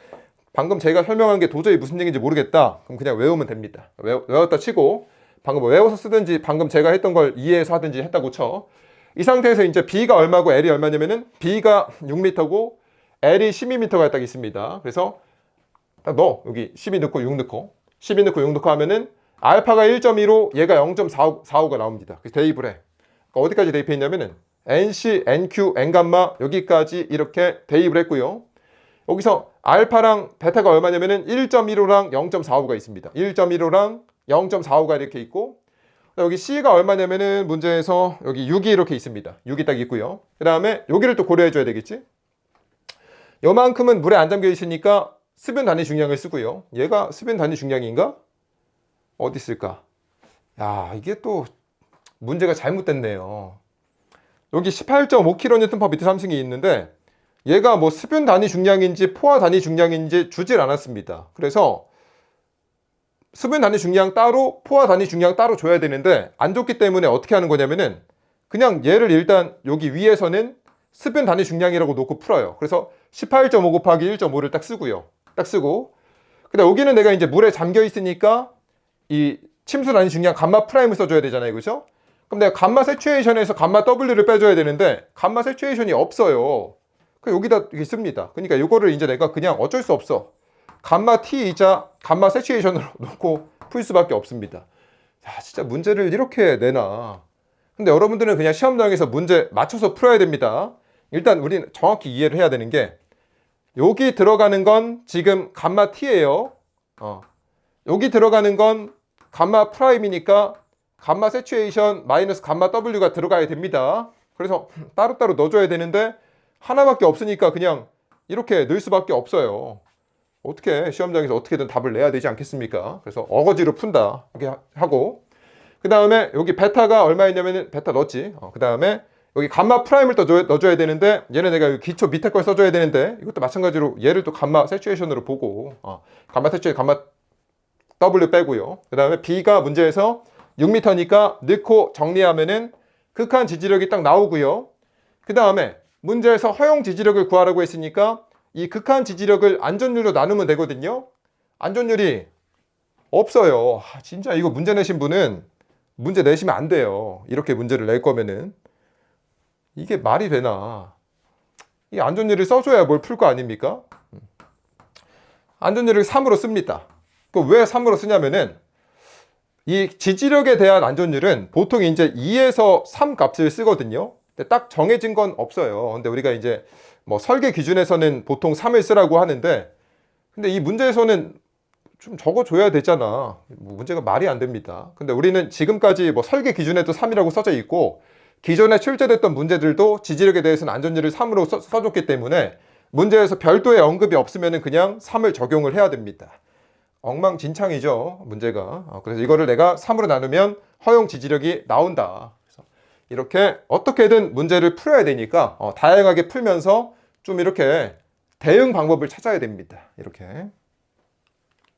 방금 제가 설명한 게 도저히 무슨 얘기인지 모르겠다. 그럼 그냥 외우면 됩니다. 외웠다 치고 방금 뭐 외워서 쓰든지 방금 제가 했던 걸 이해해서 하든지 했다고 쳐. 이 상태에서 이제 B가 얼마고 L이 얼마냐면은 B가 6m고 L이 12m가 딱 있습니다. 그래서 딱 넣어. 여기 12 넣고 6 넣고 12 넣고 6 넣고 하면은 알파가 1.2로 얘가 0.45가 나옵니다. 그래서 대입을 해. 그러니까 어디까지 대입했냐면은 NC, NQ, N감마 여기까지 이렇게 대입을 했고요. 여기서 알파랑 베타가 얼마냐면은 1.15랑 0.45가 있습니다. 1.15랑 0.45가 이렇게 있고 여기 C가 얼마냐면은 문제에서 여기 6이 이렇게 있습니다. 6이 딱 있고요. 그 다음에 여기를 또 고려해 줘야 되겠지. 요만큼은 물에 안 잠겨 있으니까 수변 단위 중량을 쓰고요. 얘가 수변 단위 중량인가? 어디 있을까? 야, 이게 또 문제가 잘못됐네요. 여기 18.5kN/m 삼승이 있는데 얘가 뭐 수변 단위 중량인지 포화 단위 중량인지 주질 않았습니다. 그래서 수변 단위 중량 따로 포화 단위 중량 따로 줘야 되는데 안 줬기 때문에 어떻게 하는 거냐면은 그냥 얘를 일단 여기 위에서는 수변 단위 중량이라고 놓고 풀어요. 그래서 18.5 곱하기 1.5를 딱 쓰고요. 딱 쓰고 근데 여기는 내가 이제 물에 잠겨 있으니까 이 침수 단위 중량 감마 프라임을 써줘야 되잖아요. 그죠? 그럼 내가 감마 세츄에이션에서 감마 W를 빼줘야 되는데 감마 세츄에이션이 없어요. 여기다 씁니다. 그러니까 이거를 이제 내가 그냥 어쩔 수 없어. 감마 T이자 감마 세츄에이션으로 놓고 풀 수밖에 없습니다. 야, 진짜 문제를 이렇게 내나. 근데 여러분들은 그냥 시험장에서 문제 맞춰서 풀어야 됩니다. 일단 우리는 정확히 이해를 해야 되는 게 여기 들어가는 건 지금 감마 T예요. 여기 들어가는 건 감마 프라임이니까 감마 세츄에이션 마이너스 감마 W가 들어가야 됩니다. 그래서 따로따로 넣어줘야 되는데 하나밖에 없으니까 그냥 이렇게 넣을 수밖에 없어요. 어떻게 시험장에서 어떻게든 답을 내야 되지 않겠습니까? 그래서 어거지로 푼다 이렇게 하고 그 다음에 여기 베타가 얼마였냐면 베타 넣었지. 그 다음에 여기 감마 프라임을 또 넣어줘야 되는데 얘는 내가 기초 밑에 걸 써줘야 되는데 이것도 마찬가지로 얘를 또 감마 세츄에이션으로 보고 감마 세츄에이션 감마 W 빼고요. 그 다음에 B가 문제에서 6m니까 넣고 정리하면은 극한 지지력이 딱 나오고요. 그 다음에 문제에서 허용 지지력을 구하라고 했으니까 이 극한 지지력을 안전율로 나누면 되거든요. 안전율이 없어요. 진짜 이거 문제 내신 분은 문제 내시면 안 돼요. 이렇게 문제를 낼 거면은 이게 말이 되나. 이 안전율을 써줘야 뭘 풀 거 아닙니까? 안전율을 3으로 씁니다. 왜 3으로 쓰냐면은 이 지지력에 대한 안전율은 보통 이제 2에서 3 값을 쓰거든요. 근데 딱 정해진 건 없어요. 근데 우리가 이제 뭐 설계 기준에서는 보통 3을 쓰라고 하는데, 근데 이 문제에서는 좀 적어줘야 되잖아. 뭐 문제가 말이 안 됩니다. 근데 우리는 지금까지 뭐 설계 기준에도 3이라고 써져 있고, 기존에 출제됐던 문제들도 지지력에 대해서는 안전율을 3으로 써줬기 때문에 문제에서 별도의 언급이 없으면 그냥 3을 적용을 해야 됩니다. 엉망진창이죠, 문제가. 그래서 이거를 내가 3으로 나누면 허용 지지력이 나온다. 그래서 이렇게 어떻게든 문제를 풀어야 되니까 다양하게 풀면서 좀 이렇게 대응 방법을 찾아야 됩니다. 이렇게.